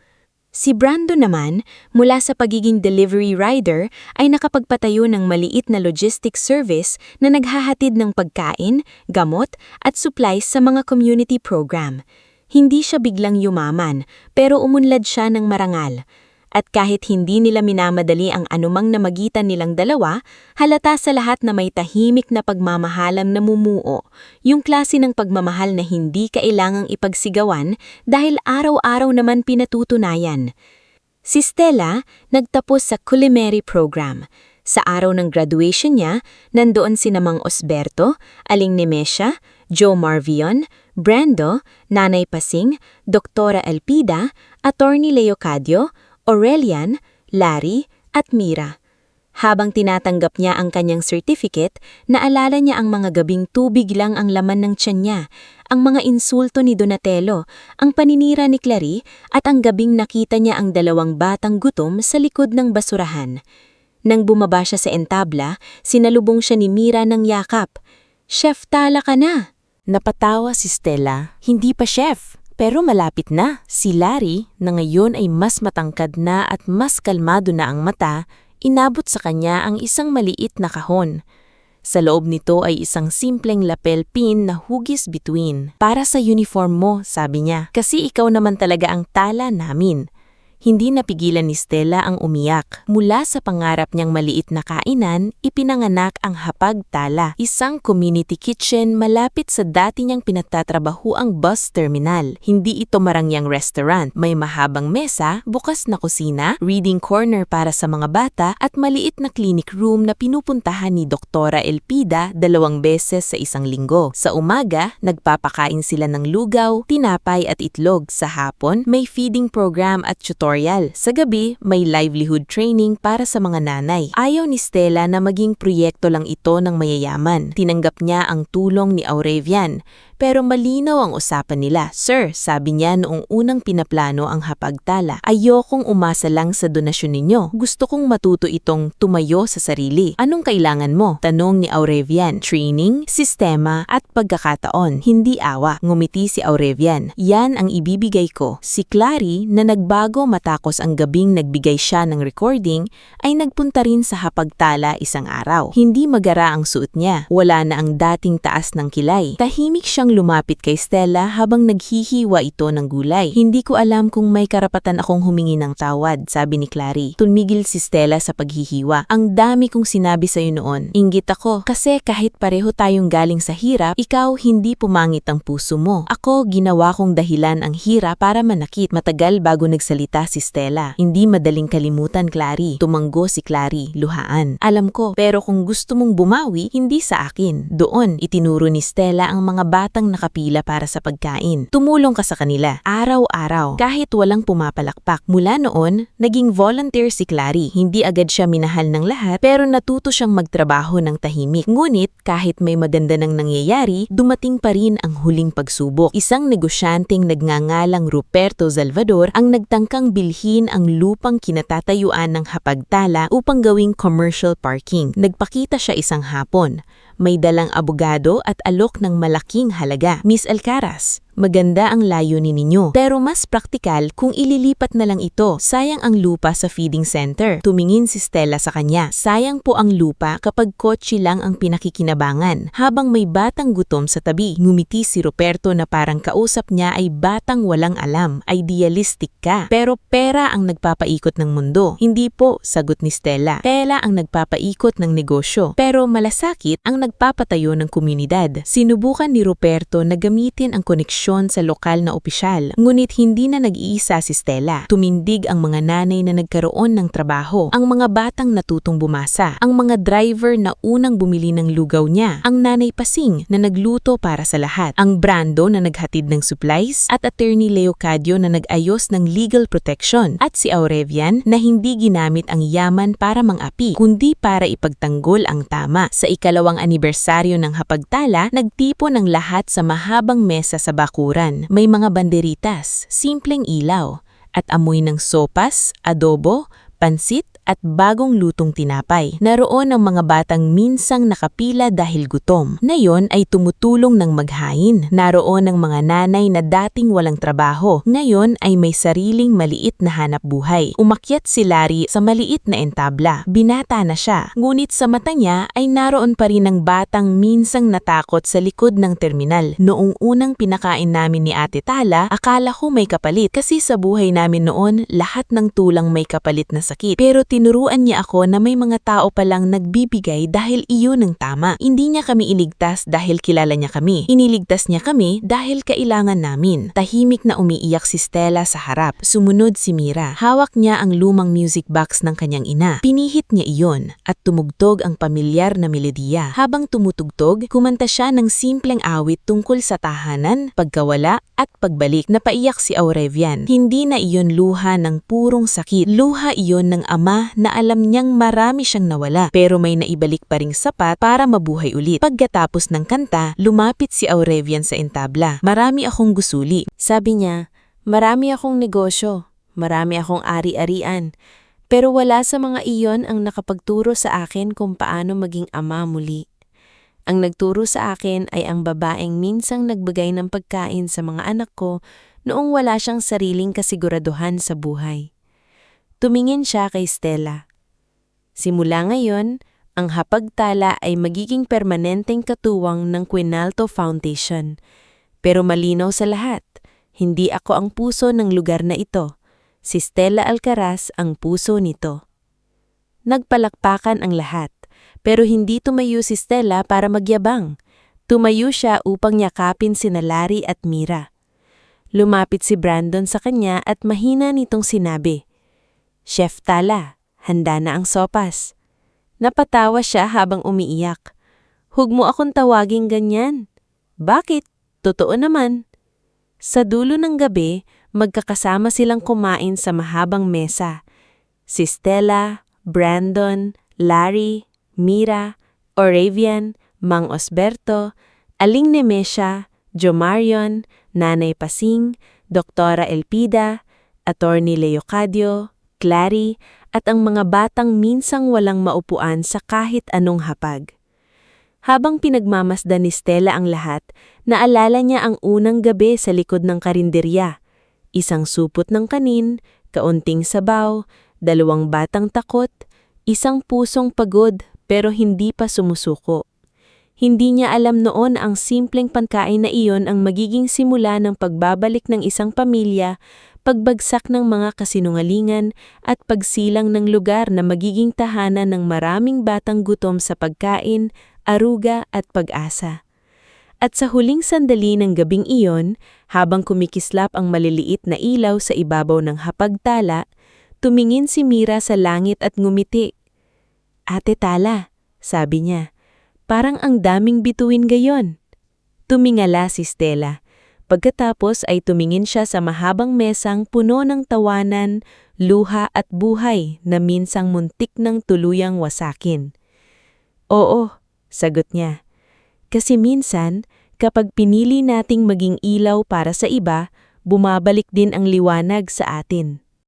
Si Brando naman, mula sa pagiging delivery rider, ay nakapagpatayo ng maliit na logistics service na naghahatid ng pagkain, gamot, at supplies sa mga community program. Hindi siya biglang yumaman, pero umunlad siya ng marangal. At kahit hindi nila minamadali ang anumang namagitan nilang dalawa, halata sa lahat na may tahimik na pagmamahalang namumuo, yung klase ng pagmamahal na hindi kailangang ipagsigawan dahil araw-araw naman pinatutunayan. Si Stella nagtapos sa culinary program. Sa araw ng graduation niya, nandoon sina Mang Osberto, Aling Nemesia, Joe Marvion, Brando, Nanay Pasing, Doktora Elpida, Attorney Leocadio, Aurelian, Larry, at Mira. Habang tinatanggap niya ang kanyang certificate, naalala niya ang mga gabing tubig lang ang laman ng tiyan niya, ang mga insulto ni Donatello, ang paninira ni Clary, at ang gabing nakita niya ang 2 batang gutom sa likod ng basurahan. Nang bumaba siya sa entabla, sinalubong siya ni Mira ng yakap. "Chef, tala ka na!" Napatawa si Stella, hindi pa chef. Pero malapit na. Si Larry, na ngayon ay mas matangkad na at mas kalmado na ang mata, inabot sa kanya ang isang maliit na kahon. Sa loob nito ay isang simpleng lapel pin na hugis bituin. "Para sa uniform mo," sabi niya, "kasi ikaw naman talaga ang tala namin." Hindi napigilan ni Stella ang umiyak. Mula sa pangarap niyang maliit na kainan, ipinanganak ang Hapag-Tala, isang community kitchen malapit sa dati niyang pinagtatrabahuang bus terminal. Hindi ito marangyang restaurant. May mahabang mesa, bukas na kusina, reading corner para sa mga bata at maliit na clinic room na pinupuntahan ni Doktora Elpida 2 beses sa isang linggo. Sa umaga, nagpapakain sila ng lugaw, tinapay at itlog. Sa hapon, may feeding program at tutorial. Sa gabi, may livelihood training para sa mga nanay. Ayaw ni Stella na maging proyekto lang ito ng mayayaman. Tinanggap niya ang tulong ni Aurelian. Pero malinaw ang usapan nila. Sir, sabi niya noong unang pinaplano ang Hapag-Tala, ayokong umasa lang sa donasyon ninyo. Gusto kong matuto itong tumayo sa sarili. Anong kailangan mo? Tanong ni Aurelian. Training, sistema at pagkakataon. Hindi awa. Ngumiti si Aurelian. Yan ang ibibigay ko. Si Clary na nagbago matapos ang gabing nagbigay siya ng recording ay nagpunta rin sa Hapag-Tala isang araw. Hindi magara ang suot niya. Wala na ang dating taas ng kilay. Tahimik siyang lumapit kay Stella habang naghihiwa ito ng gulay. Hindi ko alam kung may karapatan akong humingi ng tawad, sabi ni Clary. Tumigil si Stella sa paghihiwa. Ang dami kong sinabi sa'yo noon. Inggit ako. Kasi kahit pareho tayong galing sa hirap, ikaw hindi pumangit ang puso mo. Ako ginawa kong dahilan ang hirap para manakit. Matagal bago nagsalita si Stella. Hindi madaling kalimutan, Clary. Tumanggo si Clary, luhaan. Alam ko, pero kung gusto mong bumawi, hindi sa akin. Doon, itinuro ni Stella ang mga batang nakapila para sa pagkain. Tumulong ka sa kanila, araw-araw, kahit walang pumapalakpak. Mula noon, naging volunteer si Clary. Hindi agad siya minahal ng lahat, pero natuto siyang magtrabaho ng tahimik. Ngunit, kahit may maganda nang nangyayari, dumating pa rin ang huling pagsubok. Isang negosyanteng nagngangalang Ruperto Salvador ang nagtangkang bilhin ang lupang kinatatayuan ng Hapag-Tala upang gawing commercial parking. Nagpakita siya isang hapon. May dalang abogado at alok ng malaking halaga. Miss Alcaraz, maganda ang layunin ninyo, pero mas praktikal kung ililipat na lang ito. Sayang ang lupa sa feeding center. Tumingin si Stella sa kanya. Sayang po ang lupa kapag kotse lang ang pinakikinabangan, habang may batang gutom sa tabi. Ngumiti si Ruperto na parang kausap niya ay batang walang alam. Idealistic ka. Pero pera ang nagpapaikot ng mundo. Hindi po, sagot ni Stella. Pera ang nagpapaikot ng negosyo. Pero malasakit ang nagpapatayo ng komunidad. Sinubukan ni Ruperto na gamitin ang koneksyon sa lokal na opisyal, ngunit hindi na nag-iisa si Stella. Tumindig ang mga nanay na nagkaroon ng trabaho, ang mga batang natutong bumasa, ang mga driver na unang bumili ng lugaw niya, ang nanay Pasing na nagluto para sa lahat, ang Brando na naghatid ng supplies, at Attorney Leocadio na nag-ayos ng legal protection, at si Aurelian na hindi ginamit ang yaman para mang-api, kundi para ipagtanggol ang tama. Sa ikalawang anibersaryo ng Hapag-Tala, nagtipo ng lahat sa mahabang mesa sa bakuran. May mga banderitas, simpleng ilaw, at amoy ng sopas, adobo, pansit, at bagong lutong tinapay. Naroon ang mga batang minsang nakapila dahil gutom. Ngayon ay tumutulong ng maghain. Naroon ang mga nanay na dating walang trabaho. Ngayon ay may sariling maliit na hanap buhay. Umakyat si Larry sa maliit na entabla. Binata na siya. Ngunit sa mata niya ay naroon pa rin ang batang minsang natakot sa likod ng terminal. Noong unang pinakain namin ni Ate Tala, akala ko may kapalit. Kasi sa buhay namin noon, lahat ng tulang may kapalit na sakit. Pero tinuruan niya ako na may mga tao palang nagbibigay dahil iyon ang tama. Hindi niya kami iligtas dahil kilala niya kami. Iniligtas niya kami dahil kailangan namin. Tahimik na umiiyak si Stella sa harap. Sumunod si Mira. Hawak niya ang lumang music box ng kanyang ina. Pinihit niya iyon at tumugtog ang pamilyar na melodiya. Habang tumutugtog, kumanta siya ng simpleng awit tungkol sa tahanan, pagkawala at pagbalik. Napaiyak si Aurelian. Hindi na iyon luha ng purong sakit. Luha iyon ng ama na alam niyang marami siyang nawala, pero may naibalik pa ring sapat para mabuhay ulit. Pagkatapos ng kanta, lumapit si Aurelian sa entabla. Marami akong gusuli. Sabi niya, marami akong negosyo, marami akong ari-arian, pero wala sa mga iyon ang nakapagturo sa akin kung paano maging ama muli. Ang nagturo sa akin ay ang babaeng minsang nagbigay ng pagkain sa mga anak ko noong wala siyang sariling kasiguraduhan sa buhay. Tumingin siya kay Stella. Simula ngayon, ang Hapag-Tala ay magiging permanenteng katuwang ng Quinalto Foundation. Pero malinaw sa lahat, hindi ako ang puso ng lugar na ito. Si Stella Alcaraz ang puso nito. Nagpalakpakan ang lahat, pero hindi tumayo si Stella para magyabang. Tumayo siya upang yakapin sina Larry at Mira. Lumapit si Brandon sa kanya at mahina nitong sinabi, "Chef Tala, handa na ang sopas." Napatawa siya habang umiiyak. "Huwag mo akong tawaging ganyan." "Bakit? Totoo naman." Sa dulo ng gabi, magkakasama silang kumain sa mahabang mesa. Si Stella, Brandon, Larry, Mira, Oravian, Mang Osberto, Aling Nemesia, Jomarion, Nanay Pasing, Doktora Elpida, Attorney Leocadio, Clary, at ang mga batang minsang walang maupuan sa kahit anong hapag. Habang pinagmamasdan ni Stella ang lahat, naalala niya ang unang gabi sa likod ng karinderya. Isang supot ng kanin, kaunting sabaw, 2 batang takot, isang pusong pagod pero hindi pa sumusuko. Hindi niya alam noon ang simpleng pagkain na iyon ang magiging simula ng pagbabalik ng isang pamilya, pagbagsak ng mga kasinungalingan at pagsilang ng lugar na magiging tahanan ng maraming batang gutom sa pagkain, aruga at pag-asa. At sa huling sandali ng gabing iyon, habang kumikislap ang maliliit na ilaw sa ibabaw ng hapagtala, tumingin si Mira sa langit at ngumiti. "Ate Tala," sabi niya, "parang ang daming bituin gayon." Tumingala si Stella. Pagkatapos ay tumingin siya sa mahabang mesang puno ng tawanan, luha at buhay na minsang muntik ng tuluyang wasakin. "Oo," sagot niya. "Kasi minsan, kapag pinili nating maging ilaw para sa iba, bumabalik din ang liwanag sa atin."